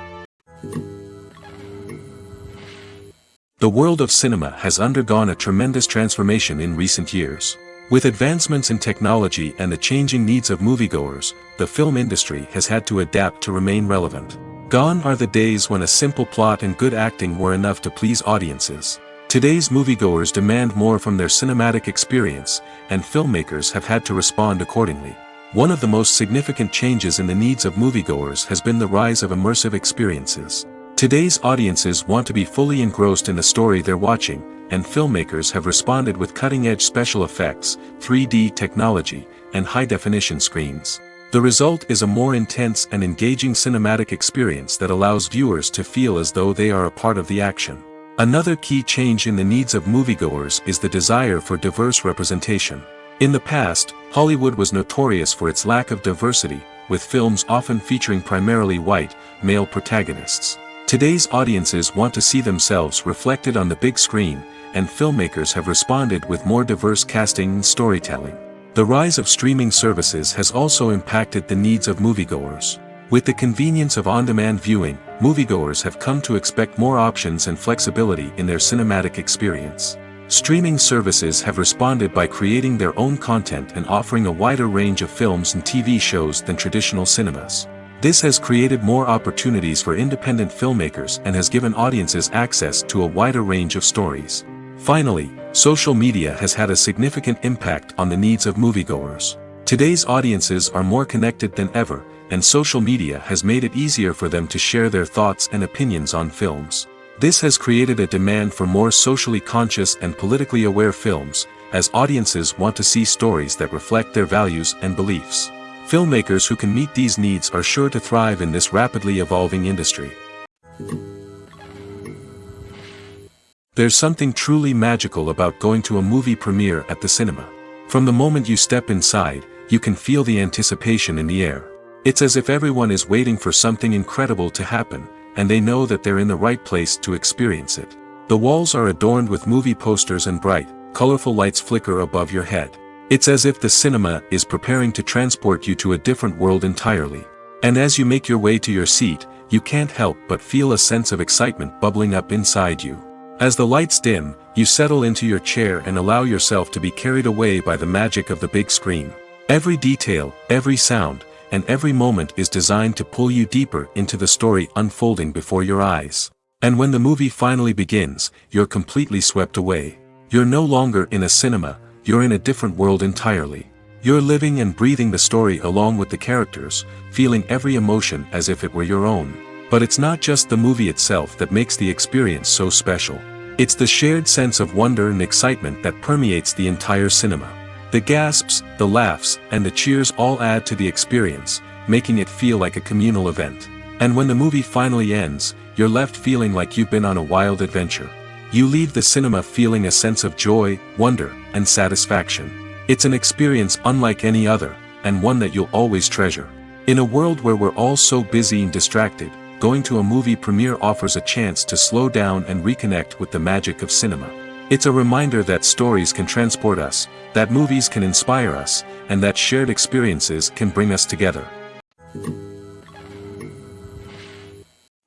The world of cinema has undergone a tremendous transformation in recent years. With advancements in technology and the changing needs of moviegoers, the film industry has had to adapt to remain relevant. Gone are the days when a simple plot and good acting were enough to please audiences. Today's moviegoers demand more from their cinematic experience, and filmmakers have had to respond accordingly. One of the most significant changes in the needs of moviegoers has been the rise of immersive experiences. Today's audiences want to be fully engrossed in the story they're watching, and filmmakers have responded with cutting-edge special effects, 3D technology, and high-definition screens. The result is a more intense and engaging cinematic experience that allows viewers to feel as though they are a part of the action. Another key change in the needs of moviegoers is the desire for diverse representation. In the past, Hollywood was notorious for its lack of diversity, with films often featuring primarily white, male protagonists. Today's audiences want to see themselves reflected on the big screen, and filmmakers have responded with more diverse casting and storytelling. The rise of streaming services has also impacted the needs of moviegoers. With the convenience of on-demand viewing, moviegoers have come to expect more options and flexibility in their cinematic experience. Streaming services have responded by creating their own content and offering a wider range of films and TV shows than traditional cinemas. This has created more opportunities for independent filmmakers and has given audiences access to a wider range of stories. Finally, social media has had a significant impact on the needs of moviegoers. Today's audiences are more connected than ever, and social media has made it easier for them to share their thoughts and opinions on films. This has created a demand for more socially conscious and politically aware films, as audiences want to see stories that reflect their values and beliefs. Filmmakers who can meet these needs are sure to thrive in this rapidly evolving industry. There's something truly magical about going to a movie premiere at the cinema. From the moment you step inside, you can feel the anticipation in the air. It's as if everyone is waiting for something incredible to happen, and they know that they're in the right place to experience it. The walls are adorned with movie posters and bright, colorful lights flicker above your head. It's as if the cinema is preparing to transport you to a different world entirely. And as you make your way to your seat, you can't help but feel a sense of excitement bubbling up inside you. As the lights dim, you settle into your chair and allow yourself to be carried away by the magic of the big screen. Every detail, every sound, and every moment is designed to pull you deeper into the story unfolding before your eyes. And when the movie finally begins, you're completely swept away. You're no longer in a cinema, you're in a different world entirely. You're living and breathing the story along with the characters, feeling every emotion as if it were your own. But it's not just the movie itself that makes the experience so special. It's the shared sense of wonder and excitement that permeates the entire cinema. The gasps, the laughs, and the cheers all add to the experience, making it feel like a communal event. And when the movie finally ends, you're left feeling like you've been on a wild adventure. You leave the cinema feeling a sense of joy, wonder, and satisfaction. It's an experience unlike any other, and one that you'll always treasure. In a world where we're all so busy and distracted, going to a movie premiere offers a chance to slow down and reconnect with the magic of cinema. It's a reminder that stories can transport us, that movies can inspire us, and that shared experiences can bring us together.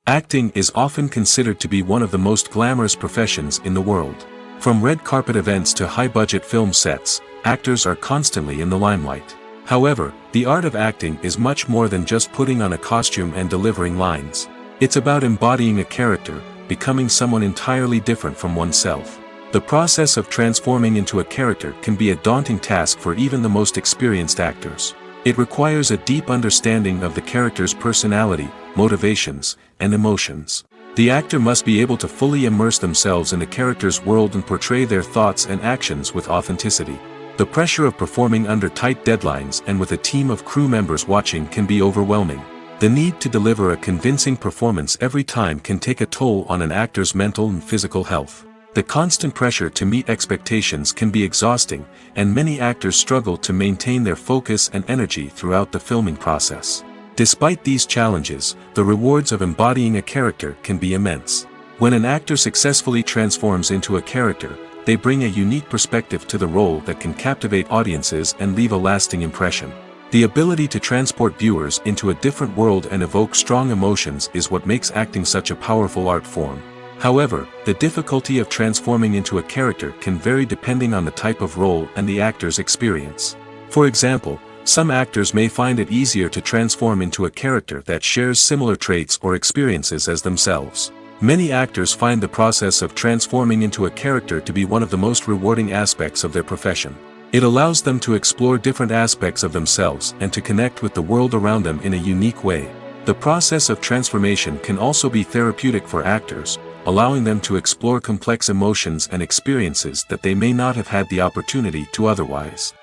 Acting is often considered to be one of the most glamorous professions in the world. From red carpet events to high-budget film sets, actors are constantly in the limelight. However, the art of acting is much more than just putting on a costume and delivering lines. It's about embodying a character, becoming someone entirely different from oneself. The process of transforming into a character can be a daunting task for even the most experienced actors. It requires a deep understanding of the character's personality, motivations, and emotions. The actor must be able to fully immerse themselves in the character's world and portray their thoughts and actions with authenticity. The pressure of performing under tight deadlines and with a team of crew members watching can be overwhelming. The need to deliver a convincing performance every time can take a toll on an actor's mental and physical health. The constant pressure to meet expectations can be exhausting, and many actors struggle to maintain their focus and energy throughout the filming process. Despite these challenges, the rewards of embodying a character can be immense. When an actor successfully transforms into a character, they bring a unique perspective to the role that can captivate audiences and leave a lasting impression. The ability to transport viewers into a different world and evoke strong emotions is what makes acting such a powerful art form. However, the difficulty of transforming into a character can vary depending on the type of role and the actor's experience. For example, some actors may find it easier to transform into a character that shares similar traits or experiences as themselves. Many actors find the process of transforming into a character to be one of the most rewarding aspects of their profession. It allows them to explore different aspects of themselves and to connect with the world around them in a unique way. The process of transformation can also be therapeutic for actors, allowing them to explore complex emotions and experiences that they may not have had the opportunity to otherwise.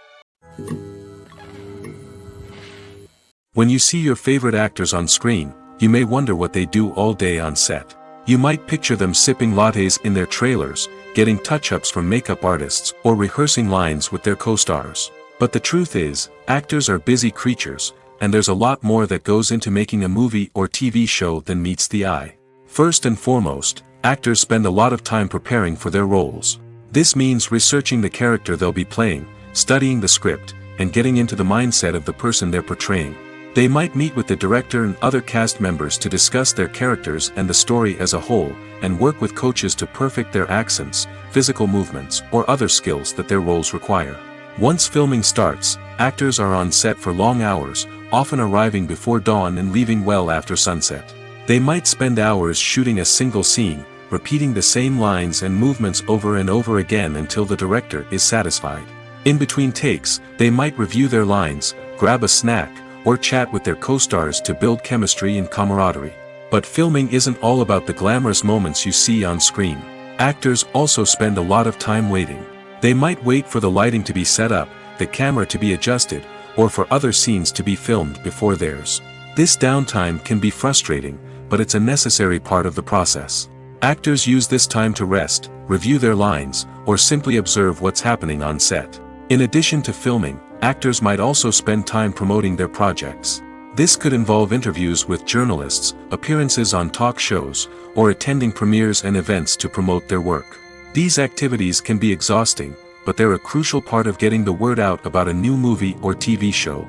When you see your favorite actors on screen, you may wonder what they do all day on set. You might picture them sipping lattes in their trailers, getting touch-ups from makeup artists, or rehearsing lines with their co-stars. But the truth is, actors are busy creatures, and there's a lot more that goes into making a movie or TV show than meets the eye. First and foremost, actors spend a lot of time preparing for their roles. This means researching the character they'll be playing, studying the script, and getting into the mindset of the person they're portraying. They might meet with the director and other cast members to discuss their characters and the story as a whole, and work with coaches to perfect their accents, physical movements, or other skills that their roles require. Once filming starts, actors are on set for long hours, often arriving before dawn and leaving well after sunset. They might spend hours shooting a single scene, repeating the same lines and movements over and over again until the director is satisfied. In between takes, they might review their lines, grab a snack, or chat with their co-stars to build chemistry and camaraderie. But filming isn't all about the glamorous moments you see on screen. Actors also spend a lot of time waiting. They might wait for the lighting to be set up, the camera to be adjusted, or for other scenes to be filmed before theirs. This downtime can be frustrating, but it's a necessary part of the process. Actors use this time to rest, review their lines, or simply observe what's happening on set. In addition to filming, actors might also spend time promoting their projects. This could involve interviews with journalists, appearances on talk shows, or attending premieres and events to promote their work. These activities can be exhausting, but they're a crucial part of getting the word out about a new movie or TV show.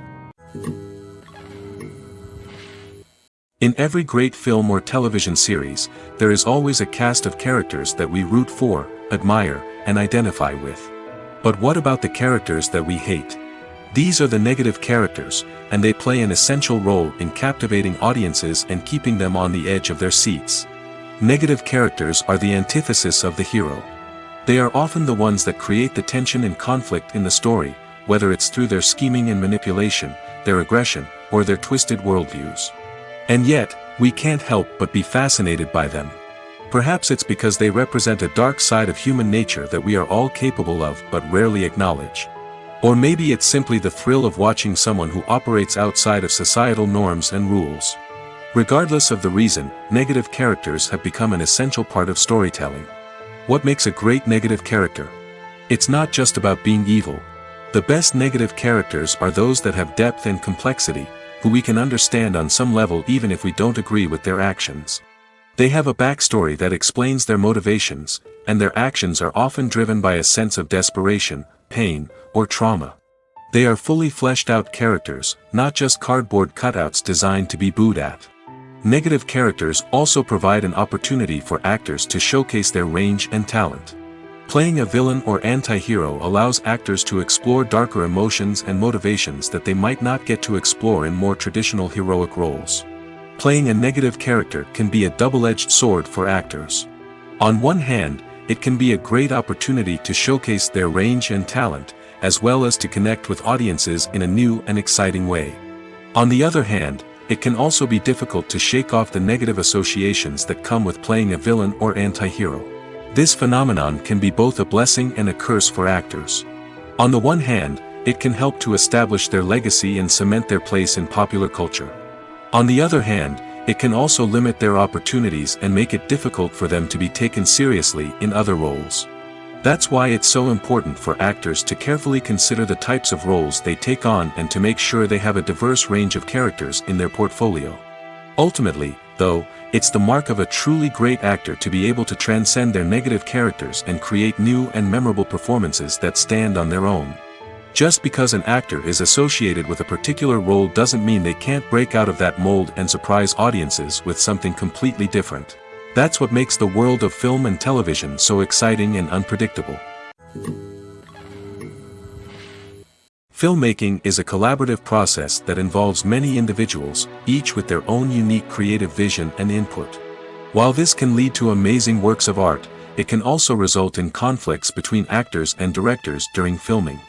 In every great film or television series, there is always a cast of characters that we root for, admire, and identify with. But what about the characters that we hate? These are the negative characters, and they play an essential role in captivating audiences and keeping them on the edge of their seats. Negative characters are the antithesis of the hero. They are often the ones that create the tension and conflict in the story, whether it's through their scheming and manipulation, their aggression, or their twisted worldviews. And yet, we can't help but be fascinated by them. Perhaps it's because they represent a dark side of human nature that we are all capable of but rarely acknowledge. Or maybe it's simply the thrill of watching someone who operates outside of societal norms and rules. Regardless of the reason, negative characters have become an essential part of storytelling. What makes a great negative character? It's not just about being evil. The best negative characters are those that have depth and complexity, who we can understand on some level even if we don't agree with their actions. They have a backstory that explains their motivations, and their actions are often driven by a sense of desperation, pain, or trauma. They are fully fleshed out characters, not just cardboard cutouts designed to be booed at. Negative characters also provide an opportunity for actors to showcase their range and talent. Playing a villain or anti-hero allows actors to explore darker emotions and motivations that they might not get to explore in more traditional heroic roles. Playing a negative character can be a double-edged sword for actors. On one hand, it can be a great opportunity to showcase their range and talent, as well as to connect with audiences in a new and exciting way. On the other hand, it can also be difficult to shake off the negative associations that come with playing a villain or anti-hero. This phenomenon can be both a blessing and a curse for actors. On the one hand, it can help to establish their legacy and cement their place in popular culture. On the other hand, it can also limit their opportunities and make it difficult for them to be taken seriously in other roles. That's why it's so important for actors to carefully consider the types of roles they take on and to make sure they have a diverse range of characters in their portfolio. Ultimately, though, it's the mark of a truly great actor to be able to transcend their negative characters and create new and memorable performances that stand on their own. Just because an actor is associated with a particular role doesn't mean they can't break out of that mold and surprise audiences with something completely different. That's what makes the world of film and television so exciting and unpredictable. Filmmaking is a collaborative process that involves many individuals, each with their own unique creative vision and input. While this can lead to amazing works of art, it can also result in conflicts between actors and directors during filming.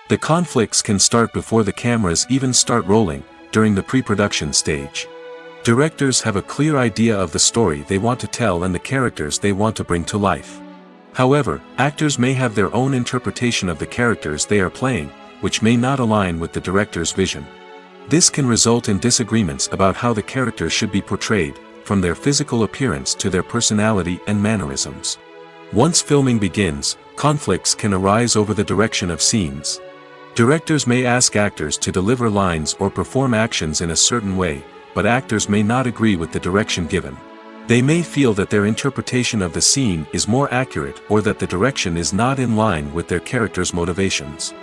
The conflicts can start before the cameras even start rolling, during the pre-production stage. Directors have a clear idea of the story they want to tell and the characters they want to bring to life. However, actors may have their own interpretation of the characters they are playing, which may not align with the director's vision. This can result in disagreements about how the characters should be portrayed, from their physical appearance to their personality and mannerisms. Once filming begins, conflicts can arise over the direction of scenes. Directors may ask actors to deliver lines or perform actions in a certain way, but actors may not agree with the direction given. They may feel that their interpretation of the scene is more accurate or that the direction is not in line with their character's motivations.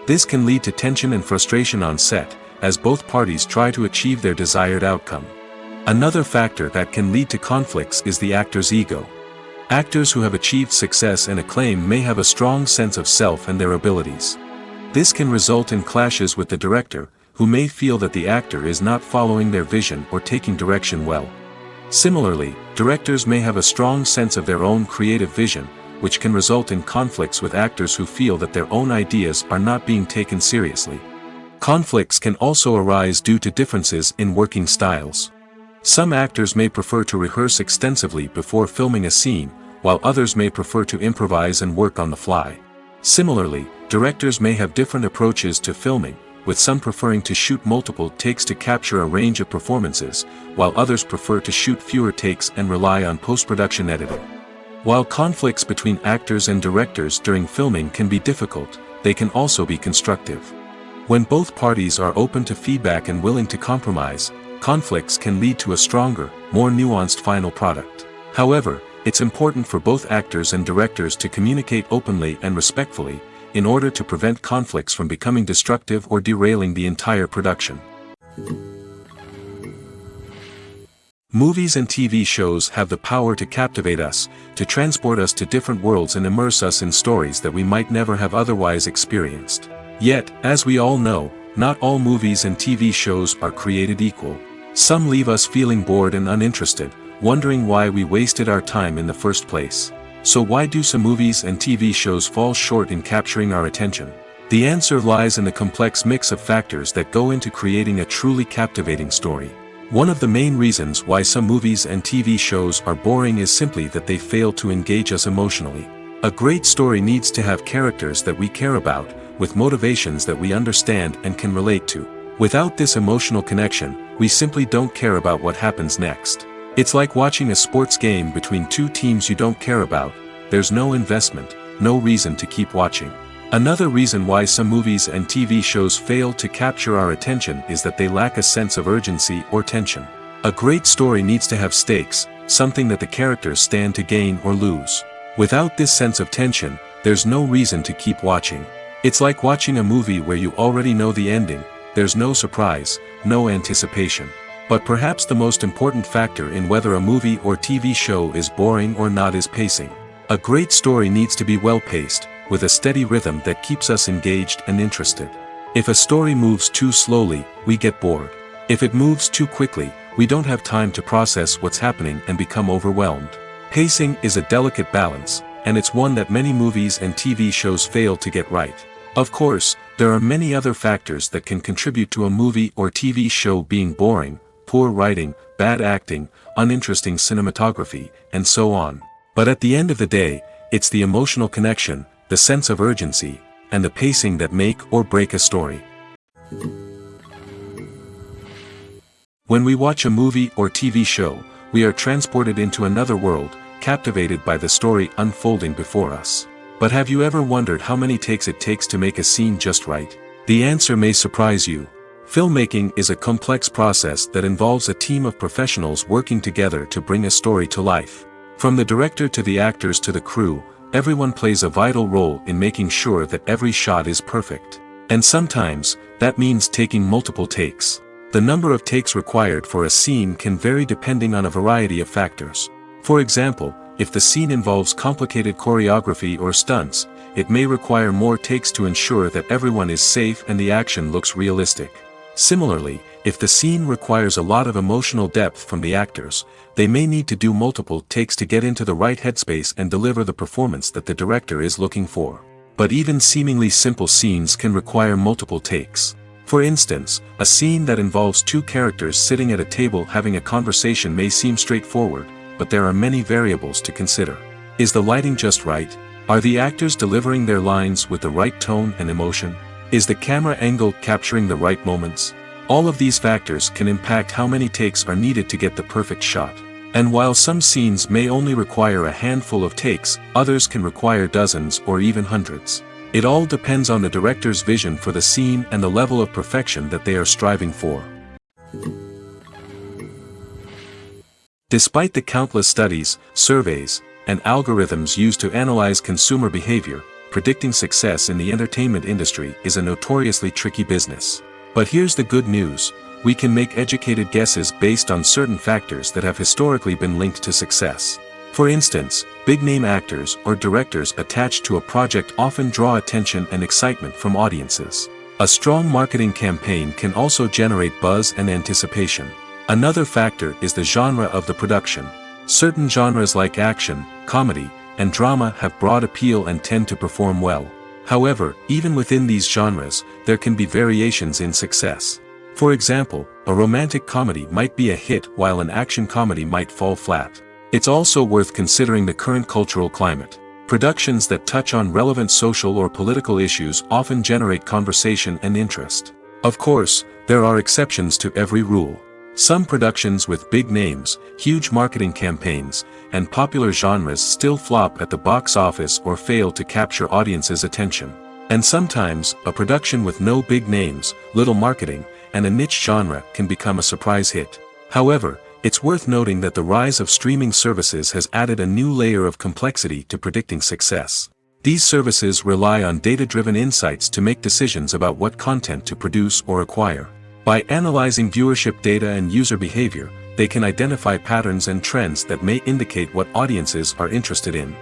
This can lead to tension and frustration on set, as both parties try to achieve their desired outcome. Another factor that can lead to conflicts is the actor's ego. Actors who have achieved success and acclaim may have a strong sense of self and their abilities. This can result in clashes with the director, who may feel that the actor is not following their vision or taking direction well. Similarly, directors may have a strong sense of their own creative vision, which can result in conflicts with actors who feel that their own ideas are not being taken seriously. Conflicts can also arise due to differences in working styles. Some actors may prefer to rehearse extensively before filming a scene, while others may prefer to improvise and work on the fly. Similarly, directors may have different approaches to filming, with some preferring to shoot multiple takes to capture a range of performances, while others prefer to shoot fewer takes and rely on post-production editing. While conflicts between actors and directors during filming can be difficult, they can also be constructive. When both parties are open to feedback and willing to compromise, conflicts can lead to a stronger, more nuanced final product. However, it's important for both actors and directors to communicate openly and respectfully, in order to prevent conflicts from becoming destructive or derailing the entire production. Movies and TV shows have the power to captivate us, to transport us to different worlds and immerse us in stories that we might never have otherwise experienced. Yet, as we all know, not all movies and TV shows are created equal. Some leave us feeling bored and uninterested, wondering why we wasted our time in the first place. So why do some movies and TV shows fall short in capturing our attention? The answer lies in the complex mix of factors that go into creating a truly captivating story. One of the main reasons why some movies and TV shows are boring is simply that they fail to engage us emotionally. A great story needs to have characters that we care about, with motivations that we understand and can relate to. Without this emotional connection, we simply don't care about what happens next. It's like watching a sports game between two teams you don't care about. There's no investment, no reason to keep watching. Another reason why some movies and TV shows fail to capture our attention is that they lack a sense of urgency or tension. A great story needs to have stakes, something that the characters stand to gain or lose. Without this sense of tension, there's no reason to keep watching. It's like watching a movie where you already know the ending. There's no surprise, no anticipation. But perhaps the most important factor in whether a movie or TV show is boring or not is pacing. A great story needs to be well-paced, with a steady rhythm that keeps us engaged and interested. If a story moves too slowly, we get bored. If it moves too quickly, we don't have time to process what's happening and become overwhelmed. Pacing is a delicate balance, and it's one that many movies and TV shows fail to get right. Of course, there are many other factors that can contribute to a movie or TV show being boring: poor writing, bad acting, uninteresting cinematography, and so on. But at the end of the day, it's the emotional connection, the sense of urgency, and the pacing that make or break a story. When we watch a movie or TV show, we are transported into another world, captivated by the story unfolding before us. But have you ever wondered how many takes it takes to make a scene just right? The answer may surprise you. Filmmaking is a complex process that involves a team of professionals working together to bring a story to life. From the director to the actors to the crew, everyone plays a vital role in making sure that every shot is perfect. And sometimes, that means taking multiple takes. The number of takes required for a scene can vary depending on a variety of factors. For example, if the scene involves complicated choreography or stunts, it may require more takes to ensure that everyone is safe and the action looks realistic. Similarly, if the scene requires a lot of emotional depth from the actors, they may need to do multiple takes to get into the right headspace and deliver the performance that the director is looking for. But even seemingly simple scenes can require multiple takes. For instance, a scene that involves two characters sitting at a table having a conversation may seem straightforward, but there are many variables to consider. Is the lighting just right? Are the actors delivering their lines with the right tone and emotion? Is the camera angle capturing the right moments? All of these factors can impact how many takes are needed to get the perfect shot. And while some scenes may only require a handful of takes, others can require dozens or even hundreds. It all depends on the director's vision for the scene and the level of perfection that they are striving for. Despite the countless studies, surveys, and algorithms used to analyze consumer behavior, predicting success in the entertainment industry is a notoriously tricky business. But here's the good news: we can make educated guesses based on certain factors that have historically been linked to success. For instance, big-name actors or directors attached to a project often draw attention and excitement from audiences. A strong marketing campaign can also generate buzz and anticipation. Another factor is the genre of the production. Certain genres like action, comedy, and drama have broad appeal and tend to perform well. However, even within these genres, there can be variations in success. For example, a romantic comedy might be a hit while an action comedy might fall flat. It's also worth considering the current cultural climate. Productions that touch on relevant social or political issues often generate conversation and interest. Of course, there are exceptions to every rule. Some productions with big names, huge marketing campaigns, and popular genres still flop at the box office or fail to capture audiences' attention. And sometimes, a production with no big names, little marketing, and a niche genre can become a surprise hit. However, it's worth noting that the rise of streaming services has added a new layer of complexity to predicting success. These services rely on data-driven insights to make decisions about what content to produce or acquire. By analyzing viewership data and user behavior, they can identify patterns and trends that may indicate what audiences are interested in.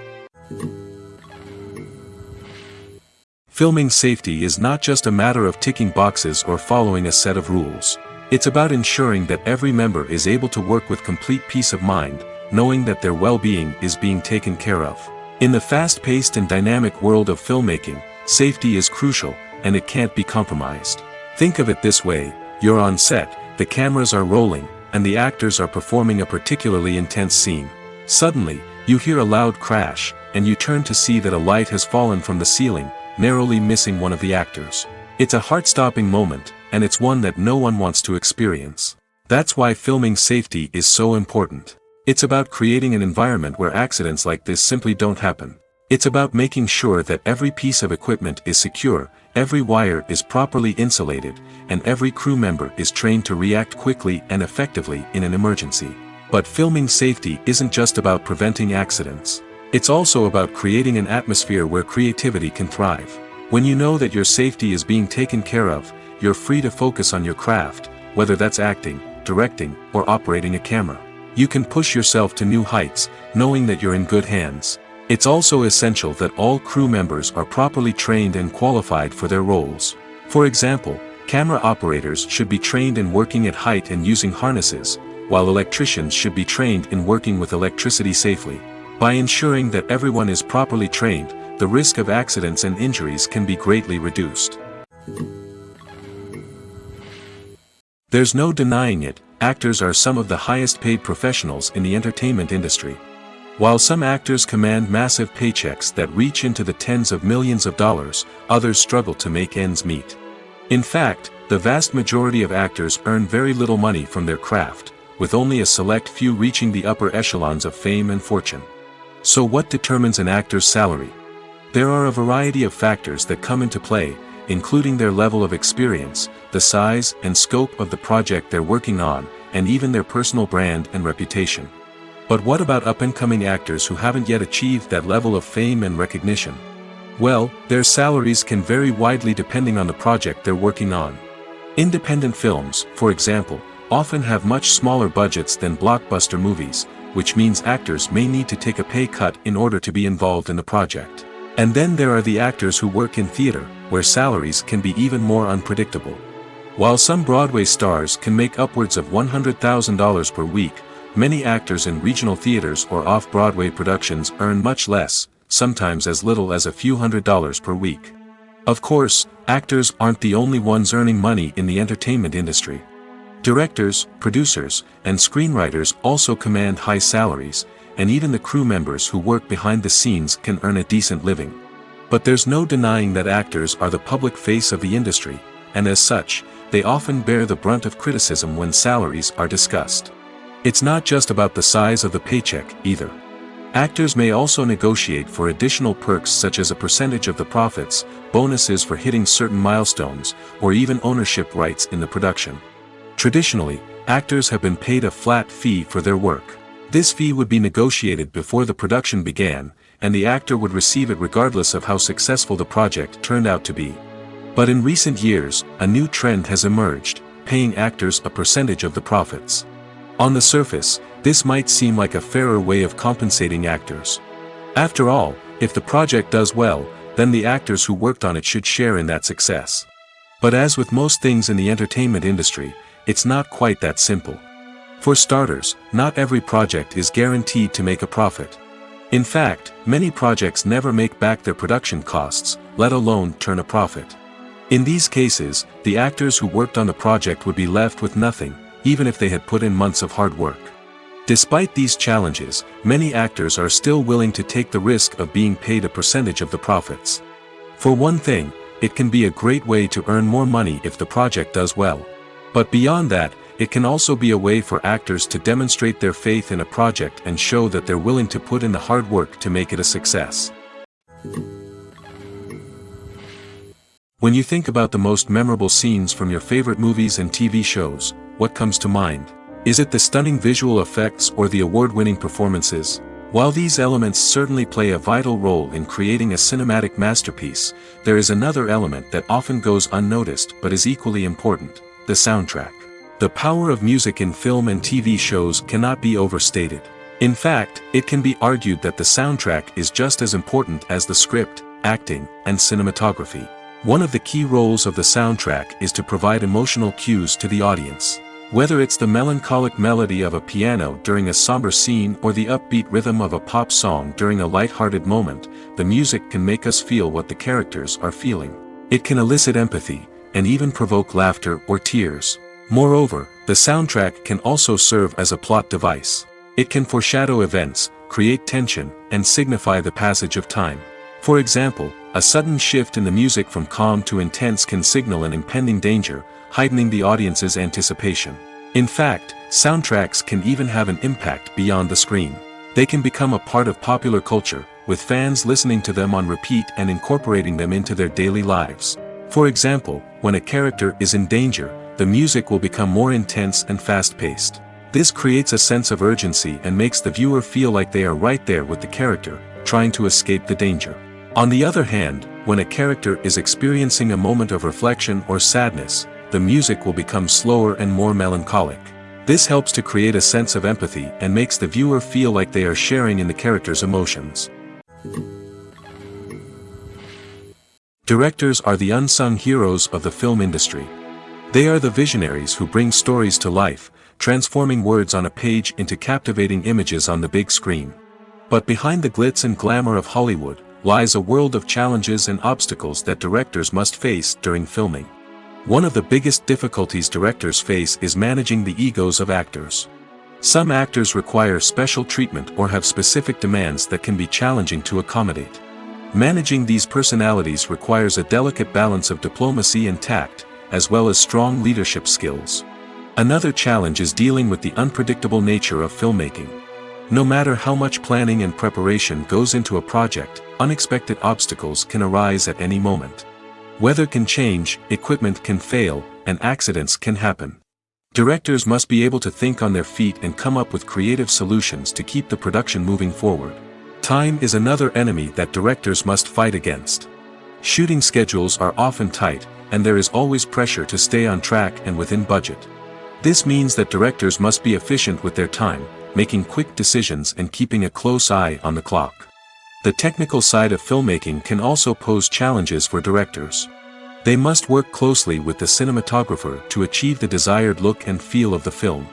Filming safety is not just a matter of ticking boxes or following a set of rules. It's about ensuring that every member is able to work with complete peace of mind, knowing that their well-being is being taken care of. In the fast-paced and dynamic world of filmmaking, safety is crucial, and it can't be compromised. Think of it this way: you're on set, the cameras are rolling, and the actors are performing a particularly intense scene. Suddenly, you hear a loud crash, and you turn to see that a light has fallen from the ceiling, narrowly missing one of the actors. It's a heart-stopping moment, and it's one that no one wants to experience. That's why filming safety is so important. It's about creating an environment where accidents like this simply don't happen. It's about making sure that every piece of equipment is secure, every wire is properly insulated, and every crew member is trained to react quickly and effectively in an emergency. But filming safety isn't just about preventing accidents. It's also about creating an atmosphere where creativity can thrive. When you know that your safety is being taken care of, you're free to focus on your craft, whether that's acting, directing, or operating a camera. You can push yourself to new heights, knowing that you're in good hands. It's also essential that all crew members are properly trained and qualified for their roles. For example, camera operators should be trained in working at height and using harnesses, while electricians should be trained in working with electricity safely. By ensuring that everyone is properly trained, the risk of accidents and injuries can be greatly reduced. There's no denying it, actors are some of the highest paid professionals in the entertainment industry. While some actors command massive paychecks that reach into the tens of millions of dollars, others struggle to make ends meet. In fact, the vast majority of actors earn very little money from their craft, with only a select few reaching the upper echelons of fame and fortune. So what determines an actor's salary? There are a variety of factors that come into play, including their level of experience, the size and scope of the project they're working on, and even their personal brand and reputation. But what about up-and-coming actors who haven't yet achieved that level of fame and recognition? Well, their salaries can vary widely depending on the project they're working on. Independent films, for example, often have much smaller budgets than blockbuster movies, which means actors may need to take a pay cut in order to be involved in the project. And then there are the actors who work in theater, where salaries can be even more unpredictable. While some Broadway stars can make upwards of $100,000 per week, many actors in regional theaters or off-Broadway productions earn much less, sometimes as little as a few $100s per week. Of course, actors aren't the only ones earning money in the entertainment industry. Directors, producers, and screenwriters also command high salaries, and even the crew members who work behind the scenes can earn a decent living. But there's no denying that actors are the public face of the industry, and as such, they often bear the brunt of criticism when salaries are discussed. It's not just about the size of the paycheck, either. Actors may also negotiate for additional perks such as a percentage of the profits, bonuses for hitting certain milestones, or even ownership rights in the production. Traditionally, actors have been paid a flat fee for their work. This fee would be negotiated before the production began, and the actor would receive it regardless of how successful the project turned out to be. But in recent years, a new trend has emerged, paying actors a percentage of the profits. On the surface, this might seem like a fairer way of compensating actors. After all, if the project does well, then the actors who worked on it should share in that success. But as with most things in the entertainment industry, it's not quite that simple. For starters, not every project is guaranteed to make a profit. In fact, many projects never make back their production costs, let alone turn a profit. In these cases, the actors who worked on the project would be left with nothing, even if they had put in months of hard work. Despite these challenges, many actors are still willing to take the risk of being paid a percentage of the profits. For one thing, it can be a great way to earn more money if the project does well. But beyond that, it can also be a way for actors to demonstrate their faith in a project and show that they're willing to put in the hard work to make it a success. When you think about the most memorable scenes from your favorite movies and TV shows, what comes to mind? Is it the stunning visual effects or the award-winning performances? While these elements certainly play a vital role in creating a cinematic masterpiece, there is another element that often goes unnoticed but is equally important: the soundtrack. The power of music in film and TV shows cannot be overstated. In fact, it can be argued that the soundtrack is just as important as the script, acting, and cinematography. One of the key roles of the soundtrack is to provide emotional cues to the audience. Whether it's the melancholic melody of a piano during a somber scene or the upbeat rhythm of a pop song during a light-hearted moment, the music can make us feel what the characters are feeling. It can elicit empathy, and even provoke laughter or tears. Moreover, the soundtrack can also serve as a plot device. It can foreshadow events, create tension, and signify the passage of time. For example, a sudden shift in the music from calm to intense can signal an impending danger, heightening the audience's anticipation. In fact, soundtracks can even have an impact beyond the screen. They can become a part of popular culture, with fans listening to them on repeat and incorporating them into their daily lives. For example, when a character is in danger, the music will become more intense and fast-paced. This creates a sense of urgency and makes the viewer feel like they are right there with the character, trying to escape the danger. On the other hand, when a character is experiencing a moment of reflection or sadness, the music will become slower and more melancholic. This helps to create a sense of empathy and makes the viewer feel like they are sharing in the character's emotions. Directors are the unsung heroes of the film industry. They are the visionaries who bring stories to life, transforming words on a page into captivating images on the big screen. But behind the glitz and glamour of Hollywood lies a world of challenges and obstacles that directors must face during filming. One of the biggest difficulties directors face is managing the egos of actors. Some actors require special treatment or have specific demands that can be challenging to accommodate. Managing these personalities requires a delicate balance of diplomacy and tact, as well as strong leadership skills. Another challenge is dealing with the unpredictable nature of filmmaking. No matter how much planning and preparation goes into a project, unexpected obstacles can arise at any moment. Weather can change, equipment can fail, and accidents can happen. Directors must be able to think on their feet and come up with creative solutions to keep the production moving forward. Time is another enemy that directors must fight against. Shooting schedules are often tight, and there is always pressure to stay on track and within budget. This means that directors must be efficient with their time, making quick decisions and keeping a close eye on the clock. The technical side of filmmaking can also pose challenges for directors. They must work closely with the cinematographer to achieve the desired look and feel of the film.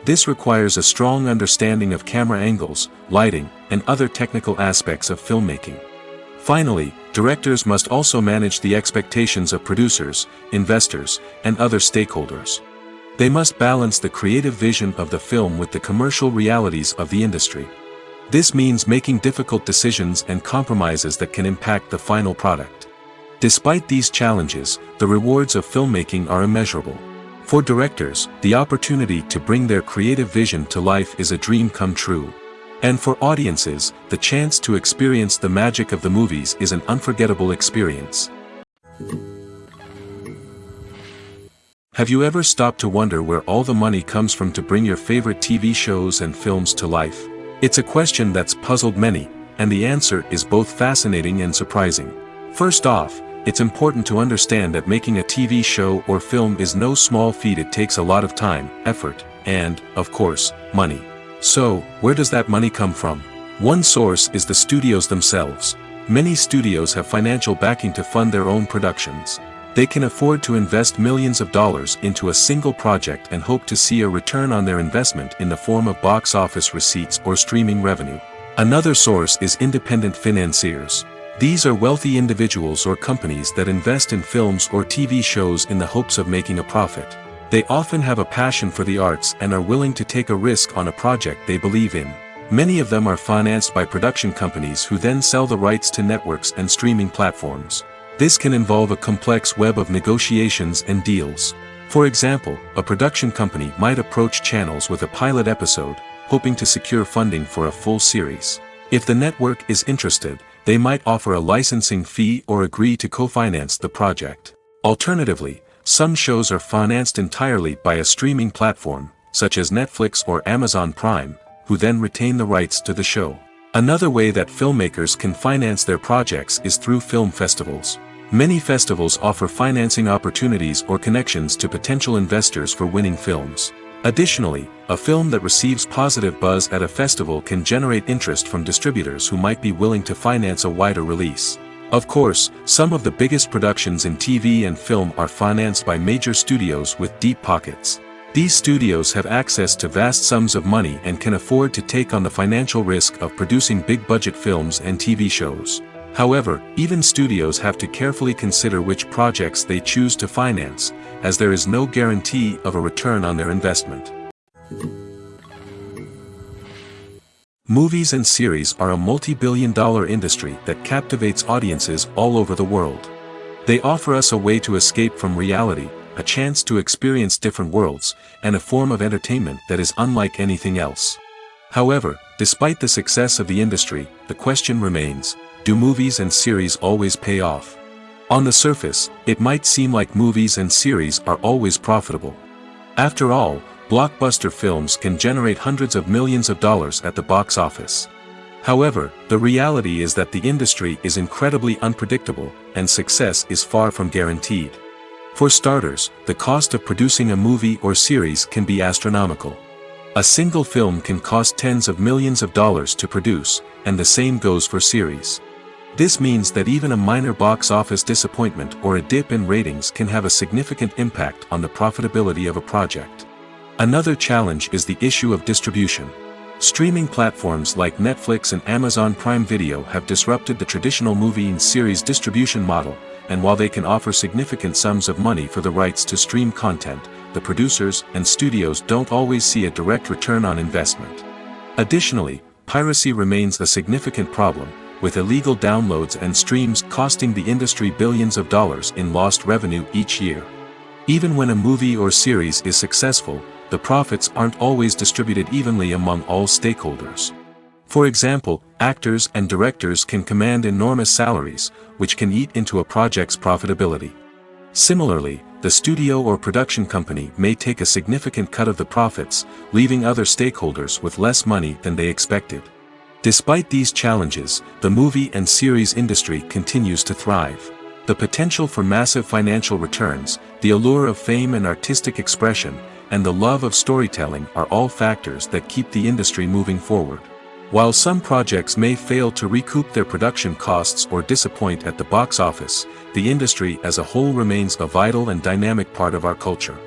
This requires a strong understanding of camera angles, lighting, and other technical aspects of filmmaking. Finally, directors must also manage the expectations of producers, investors, and other stakeholders. They must balance the creative vision of the film with the commercial realities of the industry. This means making difficult decisions and compromises that can impact the final product. Despite these challenges, the rewards of filmmaking are immeasurable. For directors, the opportunity to bring their creative vision to life is a dream come true. And for audiences, the chance to experience the magic of the movies is an unforgettable experience. Have you ever stopped to wonder where all the money comes from to bring your favorite TV shows and films to life? It's a question that's puzzled many, and the answer is both fascinating and surprising. First off, it's important to understand that making a TV show or film is no small feat. It takes a lot of time, effort, and, of course, money. So, where does that money come from? One source is the studios themselves. Many studios have financial backing to fund their own productions. They can afford to invest millions of dollars into a single project and hope to see a return on their investment in the form of box office receipts or streaming revenue. Another source is independent financiers. These are wealthy individuals or companies that invest in films or TV shows in the hopes of making a profit. They often have a passion for the arts and are willing to take a risk on a project they believe in. Many of them are financed by production companies who then sell the rights to networks and streaming platforms. This can involve a complex web of negotiations and deals. For example, a production company might approach channels with a pilot episode, hoping to secure funding for a full series. If the network is interested, they might offer a licensing fee or agree to co-finance the project. Alternatively, some shows are financed entirely by a streaming platform, such as Netflix or Amazon Prime, who then retain the rights to the show. Another way that filmmakers can finance their projects is through film festivals. Many festivals offer financing opportunities or connections to potential investors for winning films. Additionally, a film that receives positive buzz at a festival can generate interest from distributors who might be willing to finance a wider release. Of course, some of the biggest productions in TV and film are financed by major studios with deep pockets. These studios have access to vast sums of money and can afford to take on the financial risk of producing big-budget films and TV shows. However, even studios have to carefully consider which projects they choose to finance, as there is no guarantee of a return on their investment. Movies and series are a multi-billion-dollar industry that captivates audiences all over the world. They offer us a way to escape from reality, a chance to experience different worlds, and a form of entertainment that is unlike anything else. However, despite the success of the industry, the question remains, do movies and series always pay off? On the surface, it might seem like movies and series are always profitable. After all, blockbuster films can generate hundreds of millions of dollars at the box office. However, the reality is that the industry is incredibly unpredictable, and success is far from guaranteed. For starters, the cost of producing a movie or series can be astronomical. A single film can cost tens of millions of dollars to produce, and the same goes for series. This means that even a minor box office disappointment or a dip in ratings can have a significant impact on the profitability of a project. Another challenge is the issue of distribution. Streaming platforms like Netflix and Amazon Prime Video have disrupted the traditional movie and series distribution model, and while they can offer significant sums of money for the rights to stream content, the producers and studios don't always see a direct return on investment. Additionally, piracy remains a significant problem, with illegal downloads and streams costing the industry billions of dollars in lost revenue each year. Even when a movie or series is successful, the profits aren't always distributed evenly among all stakeholders. For example, actors and directors can command enormous salaries, which can eat into a project's profitability. Similarly, the studio or production company may take a significant cut of the profits, leaving other stakeholders with less money than they expected. Despite these challenges, the movie and series industry continues to thrive. The potential for massive financial returns, the allure of fame and artistic expression, and the love of storytelling are all factors that keep the industry moving forward. While some projects may fail to recoup their production costs or disappoint at the box office, the industry as a whole remains a vital and dynamic part of our culture.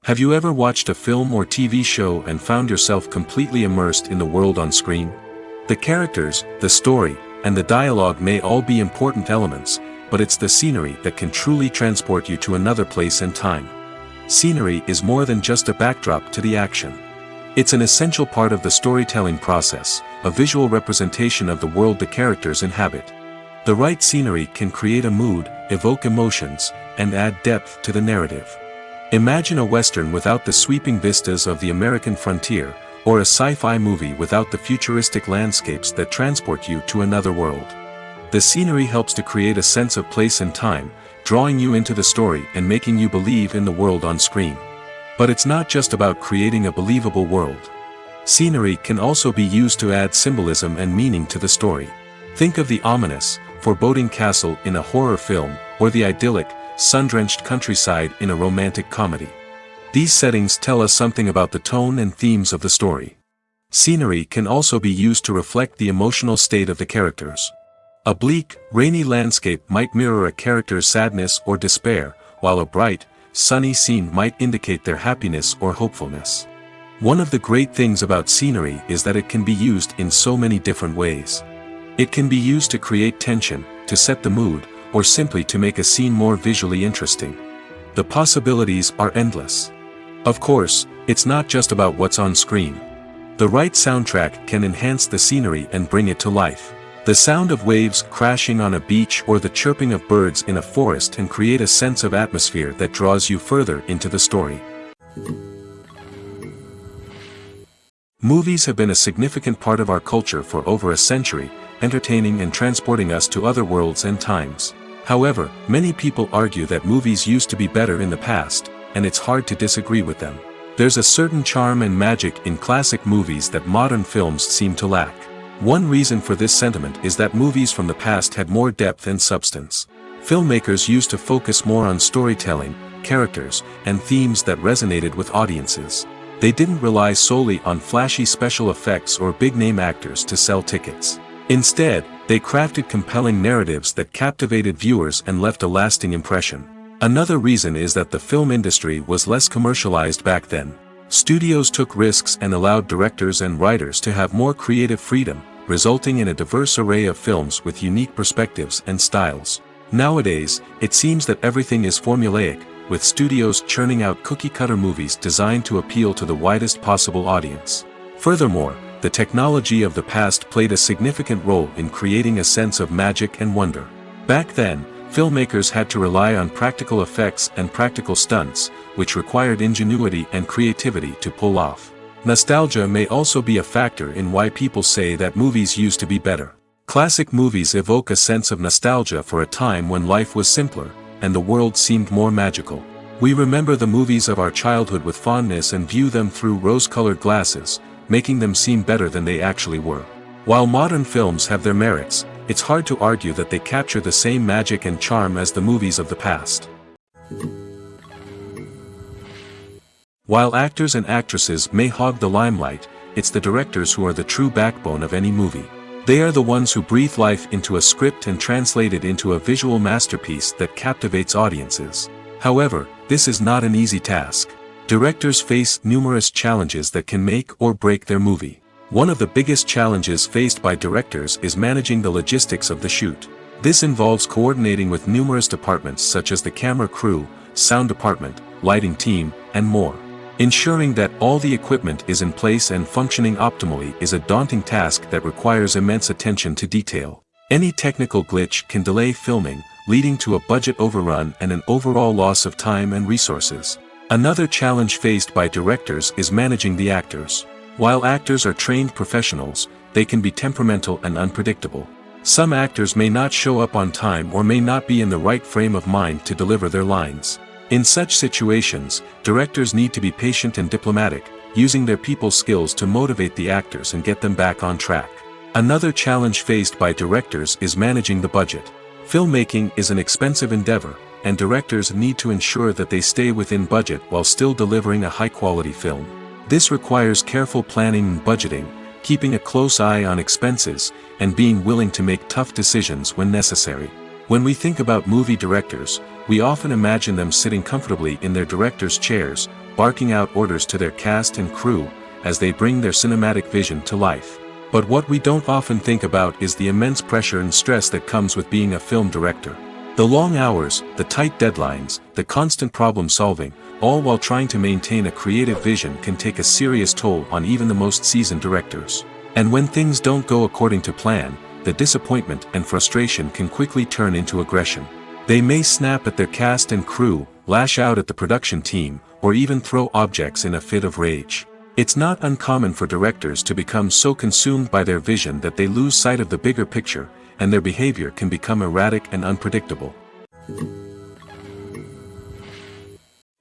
Have you ever watched a film or TV show and found yourself completely immersed in the world on screen? The characters, the story, and the dialogue may all be important elements, but it's the scenery that can truly transport you to another place and time. Scenery is more than just a backdrop to the action. It's an essential part of the storytelling process, a visual representation of the world the characters inhabit. The right scenery can create a mood, evoke emotions, and add depth to the narrative. Imagine a Western without the sweeping vistas of the American frontier, or a sci-fi movie without the futuristic landscapes that transport you to another world. The scenery helps to create a sense of place and time, drawing you into the story and making you believe in the world on screen. But it's not just about creating a believable world. Scenery can also be used to add symbolism and meaning to the story. Think of the ominous, foreboding castle in a horror film, or the idyllic, sun-drenched countryside in a romantic comedy. These settings tell us something about the tone and themes of the story. Scenery can also be used to reflect the emotional state of the characters. A bleak, rainy landscape might mirror a character's sadness or despair, while a bright, sunny scene might indicate their happiness or hopefulness. One of the great things about scenery is that it can be used in so many different ways. It can be used to create tension, to set the mood, or simply to make a scene more visually interesting. The possibilities are endless. Of course, it's not just about what's on screen. The right soundtrack can enhance the scenery and bring it to life. The sound of waves crashing on a beach or the chirping of birds in a forest can create a sense of atmosphere that draws you further into the story. Movies have been a significant part of our culture for over a century, entertaining and transporting us to other worlds and times. However, many people argue that movies used to be better in the past, and it's hard to disagree with them. There's a certain charm and magic in classic movies that modern films seem to lack. One reason for this sentiment is that movies from the past had more depth and substance. Filmmakers used to focus more on storytelling, characters, and themes that resonated with audiences. They didn't rely solely on flashy special effects or big-name actors to sell tickets. Instead, they crafted compelling narratives that captivated viewers and left a lasting impression. Another reason is that the film industry was less commercialized back then. Studios took risks and allowed directors and writers to have more creative freedom, resulting in a diverse array of films with unique perspectives and styles. Nowadays, it seems that everything is formulaic, with studios churning out cookie-cutter movies designed to appeal to the widest possible audience. Furthermore, the technology of the past played a significant role in creating a sense of magic and wonder. Back then, filmmakers had to rely on practical effects and practical stunts, which required ingenuity and creativity to pull off. Nostalgia may also be a factor in why people say that movies used to be better. Classic movies evoke a sense of nostalgia for a time when life was simpler, and the world seemed more magical. We remember the movies of our childhood with fondness and view them through rose-colored glasses, making them seem better than they actually were. While modern films have their merits, it's hard to argue that they capture the same magic and charm as the movies of the past. While actors and actresses may hog the limelight, it's the directors who are the true backbone of any movie. They are the ones who breathe life into a script and translate it into a visual masterpiece that captivates audiences. However, this is not an easy task. Directors face numerous challenges that can make or break their movie. One of the biggest challenges faced by directors is managing the logistics of the shoot. This involves coordinating with numerous departments such as the camera crew, sound department, lighting team, and more. Ensuring that all the equipment is in place and functioning optimally is a daunting task that requires immense attention to detail. Any technical glitch can delay filming, leading to a budget overrun and an overall loss of time and resources. Another challenge faced by directors is managing the actors. While actors are trained professionals, they can be temperamental and unpredictable. Some actors may not show up on time or may not be in the right frame of mind to deliver their lines. In such situations, directors need to be patient and diplomatic, using their people skills to motivate the actors and get them back on track. Another challenge faced by directors is managing the budget. Filmmaking is an expensive endeavor, and directors need to ensure that they stay within budget while still delivering a high-quality film. This requires careful planning and budgeting, keeping a close eye on expenses, and being willing to make tough decisions when necessary. When we think about movie directors, we often imagine them sitting comfortably in their director's chairs, barking out orders to their cast and crew, as they bring their cinematic vision to life. But what we don't often think about is the immense pressure and stress that comes with being a film director. The long hours, the tight deadlines, the constant problem solving, all while trying to maintain a creative vision can take a serious toll on even the most seasoned directors. And when things don't go according to plan, the disappointment and frustration can quickly turn into aggression. They may snap at their cast and crew, lash out at the production team, or even throw objects in a fit of rage. It's not uncommon for directors to become so consumed by their vision that they lose sight of the bigger picture, and their behavior can become erratic and unpredictable.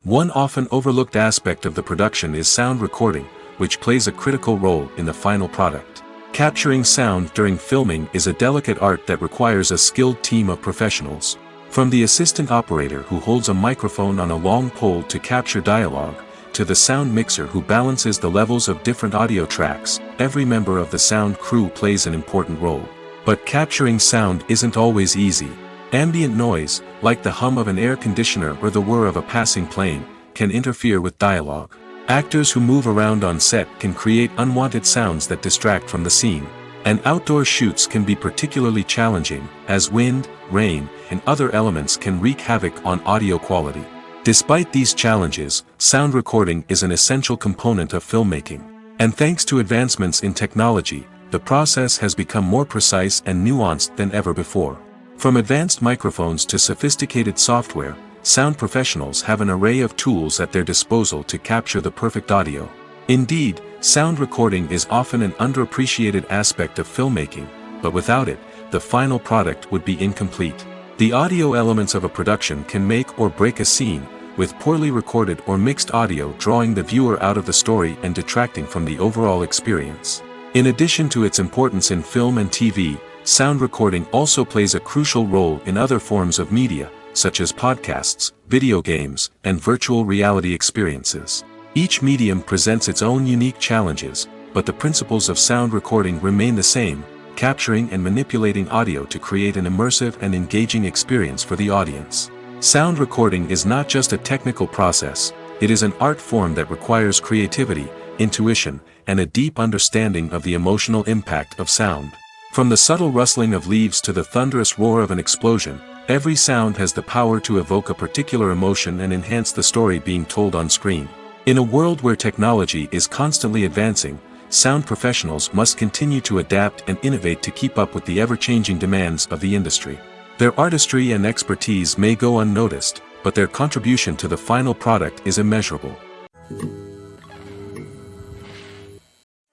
One often overlooked aspect of the production is sound recording, which plays a critical role in the final product. Capturing sound during filming is a delicate art that requires a skilled team of professionals. From the assistant operator who holds a microphone on a long pole to capture dialogue, to the sound mixer who balances the levels of different audio tracks, every member of the sound crew plays an important role. But capturing sound isn't always easy. Ambient noise, like the hum of an air conditioner or the whir of a passing plane, can interfere with dialogue. Actors who move around on set can create unwanted sounds that distract from the scene. And outdoor shoots can be particularly challenging, as wind, rain, and other elements can wreak havoc on audio quality. Despite these challenges, sound recording is an essential component of filmmaking. And thanks to advancements in technology, the process has become more precise and nuanced than ever before. From advanced microphones to sophisticated software, sound professionals have an array of tools at their disposal to capture the perfect audio. Indeed, sound recording is often an underappreciated aspect of filmmaking, but without it, the final product would be incomplete. The audio elements of a production can make or break a scene, with poorly recorded or mixed audio drawing the viewer out of the story and detracting from the overall experience. In addition to its importance in film and TV, sound recording also plays a crucial role in other forms of media, such as podcasts, video games, and virtual reality experiences. Each medium presents its own unique challenges, but the principles of sound recording remain the same, capturing and manipulating audio to create an immersive and engaging experience for the audience. Sound recording is not just a technical process, it is an art form that requires creativity, intuition, and a deep understanding of the emotional impact of sound. From the subtle rustling of leaves to the thunderous roar of an explosion, every sound has the power to evoke a particular emotion and enhance the story being told on screen. In a world where technology is constantly advancing, sound professionals must continue to adapt and innovate to keep up with the ever-changing demands of the industry. Their artistry and expertise may go unnoticed, but their contribution to the final product is immeasurable.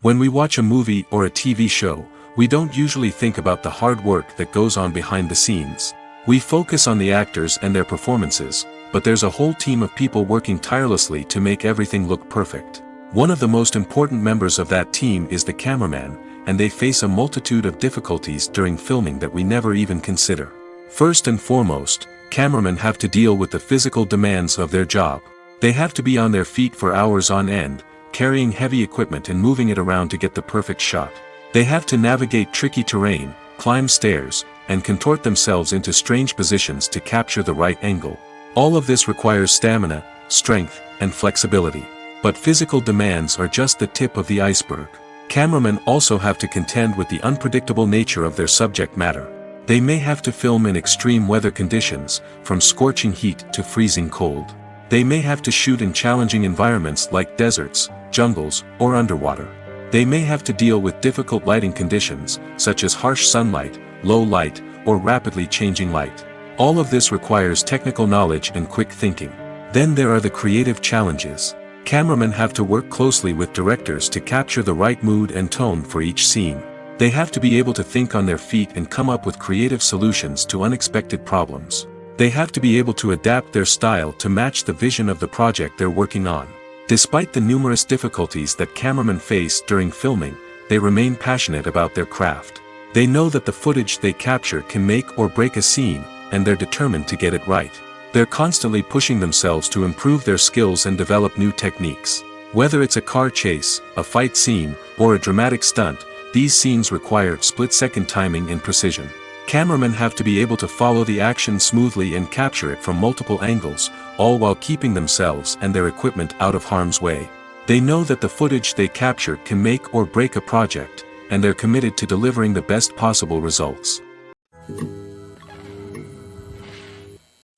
When we watch a movie or a TV show, we don't usually think about the hard work that goes on behind the scenes. We focus on the actors and their performances, but there's a whole team of people working tirelessly to make everything look perfect. One of the most important members of that team is the cameraman, and they face a multitude of difficulties during filming that we never even consider. First and foremost, cameramen have to deal with the physical demands of their job. They have to be on their feet for hours on end, carrying heavy equipment and moving it around to get the perfect shot. They have to navigate tricky terrain, climb stairs, and contort themselves into strange positions to capture the right angle. All of this requires stamina, strength, and flexibility. But physical demands are just the tip of the iceberg. Cameramen also have to contend with the unpredictable nature of their subject matter. They may have to film in extreme weather conditions, from scorching heat to freezing cold. They may have to shoot in challenging environments like deserts, jungles, or underwater. They may have to deal with difficult lighting conditions, such as harsh sunlight, low light, or rapidly changing light. All of this requires technical knowledge and quick thinking. Then there are the creative challenges. Cameramen have to work closely with directors to capture the right mood and tone for each scene. They have to be able to think on their feet and come up with creative solutions to unexpected problems. They have to be able to adapt their style to match the vision of the project they're working on. Despite the numerous difficulties that cameramen face during filming, they remain passionate about their craft. They know that the footage they capture can make or break a scene, and they're determined to get it right. They're constantly pushing themselves to improve their skills and develop new techniques. Whether it's a car chase, a fight scene, or a dramatic stunt, these scenes require split-second timing and precision. Cameramen have to be able to follow the action smoothly and capture it from multiple angles, all while keeping themselves and their equipment out of harm's way. They know that the footage they capture can make or break a project, and they're committed to delivering the best possible results.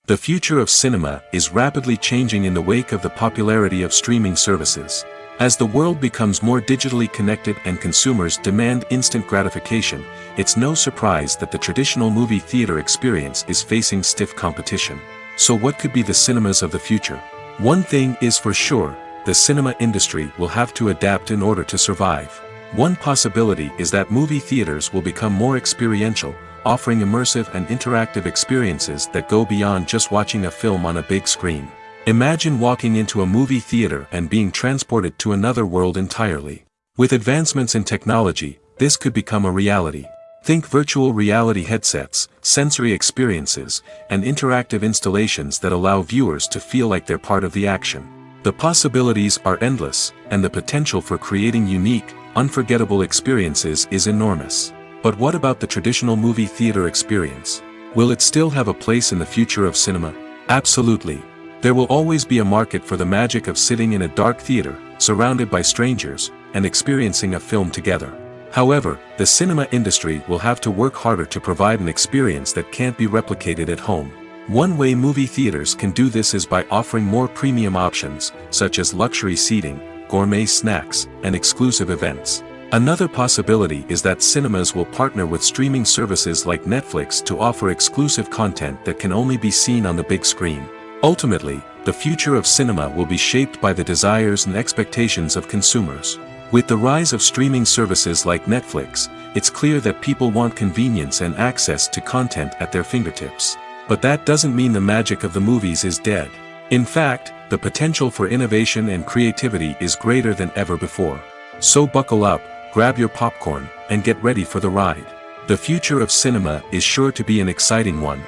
The future of cinema is rapidly changing in the wake of the popularity of streaming services. As the world becomes more digitally connected and consumers demand instant gratification, it's no surprise that the traditional movie theater experience is facing stiff competition. So what could be the cinemas of the future? One thing is for sure, the cinema industry will have to adapt in order to survive. One possibility is that movie theaters will become more experiential, offering immersive and interactive experiences that go beyond just watching a film on a big screen. Imagine walking into a movie theater and being transported to another world entirely. With advancements in technology, this could become a reality. Think virtual reality headsets, sensory experiences, and interactive installations that allow viewers to feel like they're part of the action. The possibilities are endless, and the potential for creating unique, unforgettable experiences is enormous. But what about the traditional movie theater experience? Will it still have a place in the future of cinema? Absolutely. There will always be a market for the magic of sitting in a dark theater, surrounded by strangers, and experiencing a film together. However, the cinema industry will have to work harder to provide an experience that can't be replicated at home. One way movie theaters can do this is by offering more premium options, such as luxury seating, gourmet snacks, and exclusive events. Another possibility is that cinemas will partner with streaming services like Netflix to offer exclusive content that can only be seen on the big screen. Ultimately, the future of cinema will be shaped by the desires and expectations of consumers. With the rise of streaming services like Netflix, it's clear that people want convenience and access to content at their fingertips. But that doesn't mean the magic of the movies is dead. In fact, the potential for innovation and creativity is greater than ever before. So buckle up, grab your popcorn, and get ready for the ride. The future of cinema is sure to be an exciting one.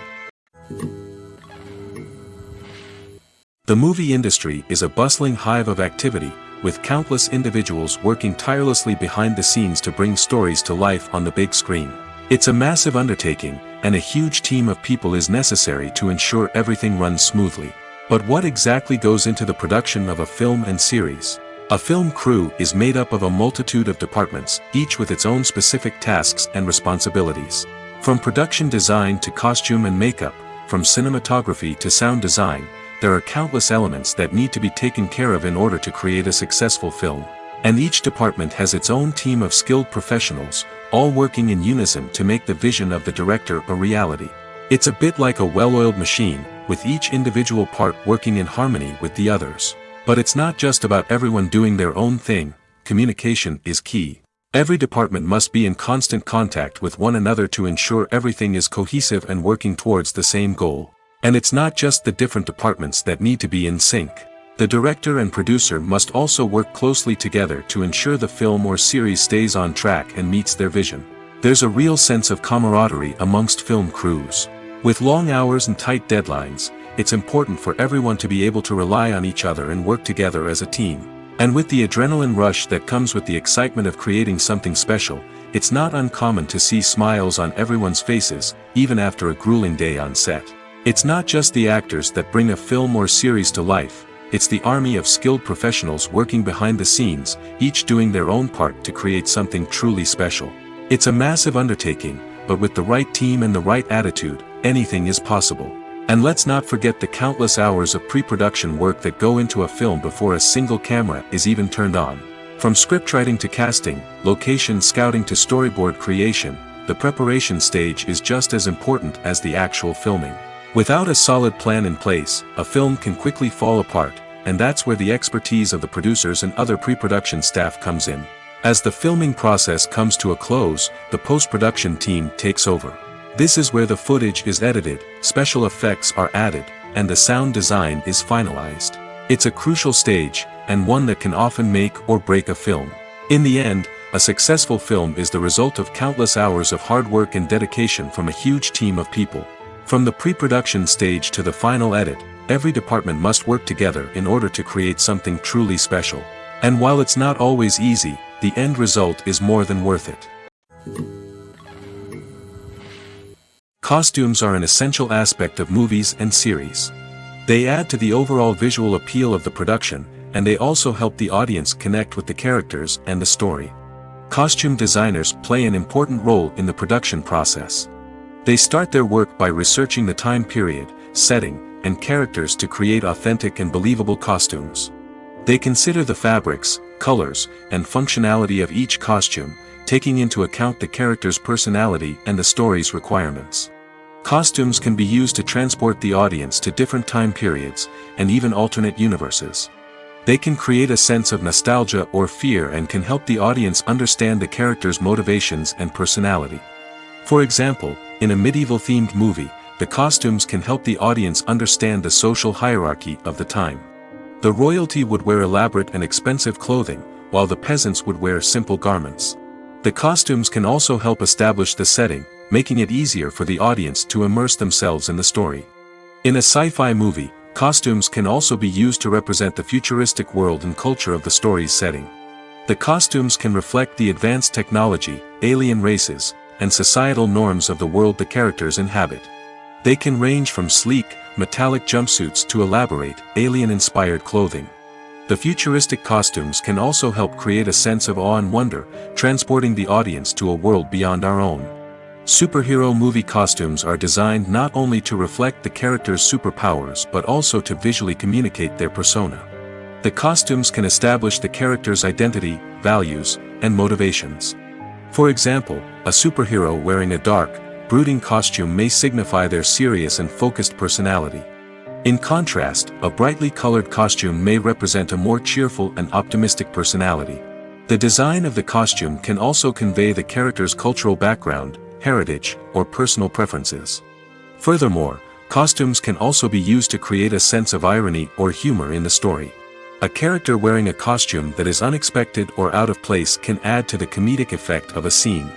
The movie industry is a bustling hive of activity, with countless individuals working tirelessly behind the scenes to bring stories to life on the big screen. It's a massive undertaking, and a huge team of people is necessary to ensure everything runs smoothly. But what exactly goes into the production of a film and series? A film crew is made up of a multitude of departments, each with its own specific tasks and responsibilities. From production design to costume and makeup, from cinematography to sound design, there are countless elements that need to be taken care of in order to create a successful film. And each department has its own team of skilled professionals, all working in unison to make the vision of the director a reality. It's a bit like a well-oiled machine, with each individual part working in harmony with the others. But it's not just about everyone doing their own thing, communication is key. Every department must be in constant contact with one another to ensure everything is cohesive and working towards the same goal. And it's not just the different departments that need to be in sync. The director and producer must also work closely together to ensure the film or series stays on track and meets their vision. There's a real sense of camaraderie amongst film crews. With long hours and tight deadlines, it's important for everyone to be able to rely on each other and work together as a team. And with the adrenaline rush that comes with the excitement of creating something special, it's not uncommon to see smiles on everyone's faces, even after a grueling day on set. It's not just the actors that bring a film or series to life, it's the army of skilled professionals working behind the scenes, each doing their own part to create something truly special. It's a massive undertaking, but with the right team and the right attitude, anything is possible. And let's not forget the countless hours of pre-production work that go into a film before a single camera is even turned on. From scriptwriting to casting, location scouting to storyboard creation, the preparation stage is just as important as the actual filming. Without a solid plan in place, a film can quickly fall apart, and that's where the expertise of the producers and other pre-production staff comes in. As the filming process comes to a close, the post-production team takes over. This is where the footage is edited, special effects are added, and the sound design is finalized. It's a crucial stage, and one that can often make or break a film. In the end, a successful film is the result of countless hours of hard work and dedication from a huge team of people. From the pre-production stage to the final edit, every department must work together in order to create something truly special. And while it's not always easy, the end result is more than worth it. Costumes are an essential aspect of movies and series. They add to the overall visual appeal of the production, and they also help the audience connect with the characters and the story. Costume designers play an important role in the production process. They start their work by researching the time period, setting, and characters to create authentic and believable costumes. They consider the fabrics, colors, and functionality of each costume, taking into account the character's personality and the story's requirements. Costumes can be used to transport the audience to different time periods, and even alternate universes. They can create a sense of nostalgia or fear and can help the audience understand the character's motivations and personality. For example, in a medieval-themed movie, the costumes can help the audience understand the social hierarchy of the time. The royalty would wear elaborate and expensive clothing, while the peasants would wear simple garments. The costumes can also help establish the setting, making it easier for the audience to immerse themselves in the story. In a sci-fi movie, costumes can also be used to represent the futuristic world and culture of the story's setting. The costumes can reflect the advanced technology, alien races, and societal norms of the world the characters inhabit. They can range from sleek, metallic jumpsuits to elaborate, alien-inspired clothing. The futuristic costumes can also help create a sense of awe and wonder, transporting the audience to a world beyond our own. Superhero movie costumes are designed not only to reflect the character's superpowers but also to visually communicate their persona. The costumes can establish the character's identity, values, and motivations. For example, a superhero wearing a dark, brooding costume may signify their serious and focused personality. In contrast, a brightly colored costume may represent a more cheerful and optimistic personality. The design of the costume can also convey the character's cultural background, heritage, or personal preferences. Furthermore, costumes can also be used to create a sense of irony or humor in the story. A character wearing a costume that is unexpected or out of place can add to the comedic effect of a scene.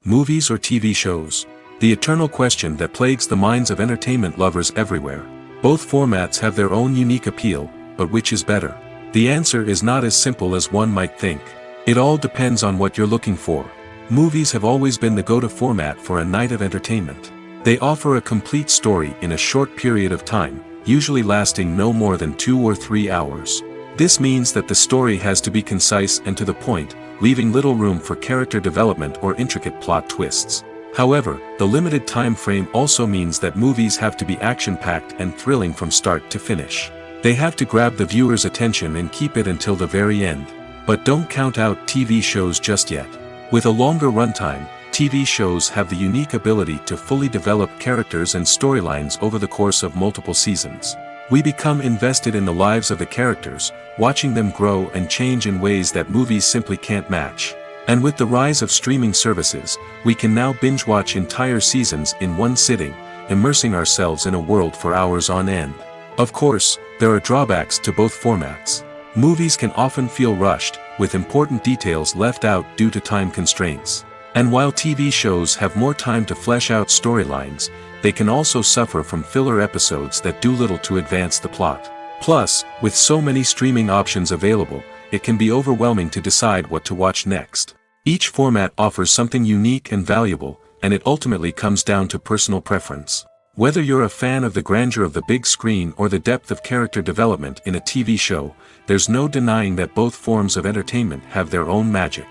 Movies or TV shows? The eternal question that plagues the minds of entertainment lovers everywhere. Both formats have their own unique appeal, but which is better? The answer is not as simple as one might think. It all depends on what you're looking for. Movies have always been the go-to format for a night of entertainment. They offer a complete story in a short period of time, usually lasting no more than 2 or 3 hours. This means that the story has to be concise and to the point, leaving little room for character development or intricate plot twists. However, the limited time frame also means that movies have to be action-packed and thrilling from start to finish. They have to grab the viewer's attention and keep it until the very end. But don't count out TV shows just yet. With a longer runtime, TV shows have the unique ability to fully develop characters and storylines over the course of multiple seasons. We become invested in the lives of the characters, watching them grow and change in ways that movies simply can't match. And with the rise of streaming services, we can now binge-watch entire seasons in one sitting, immersing ourselves in a world for hours on end. Of course, there are drawbacks to both formats. Movies can often feel rushed, with important details left out due to time constraints. And while TV shows have more time to flesh out storylines, they can also suffer from filler episodes that do little to advance the plot. Plus, with so many streaming options available, it can be overwhelming to decide what to watch next. Each format offers something unique and valuable, and it ultimately comes down to personal preference. Whether you're a fan of the grandeur of the big screen or the depth of character development in a TV show, there's no denying that both forms of entertainment have their own magic.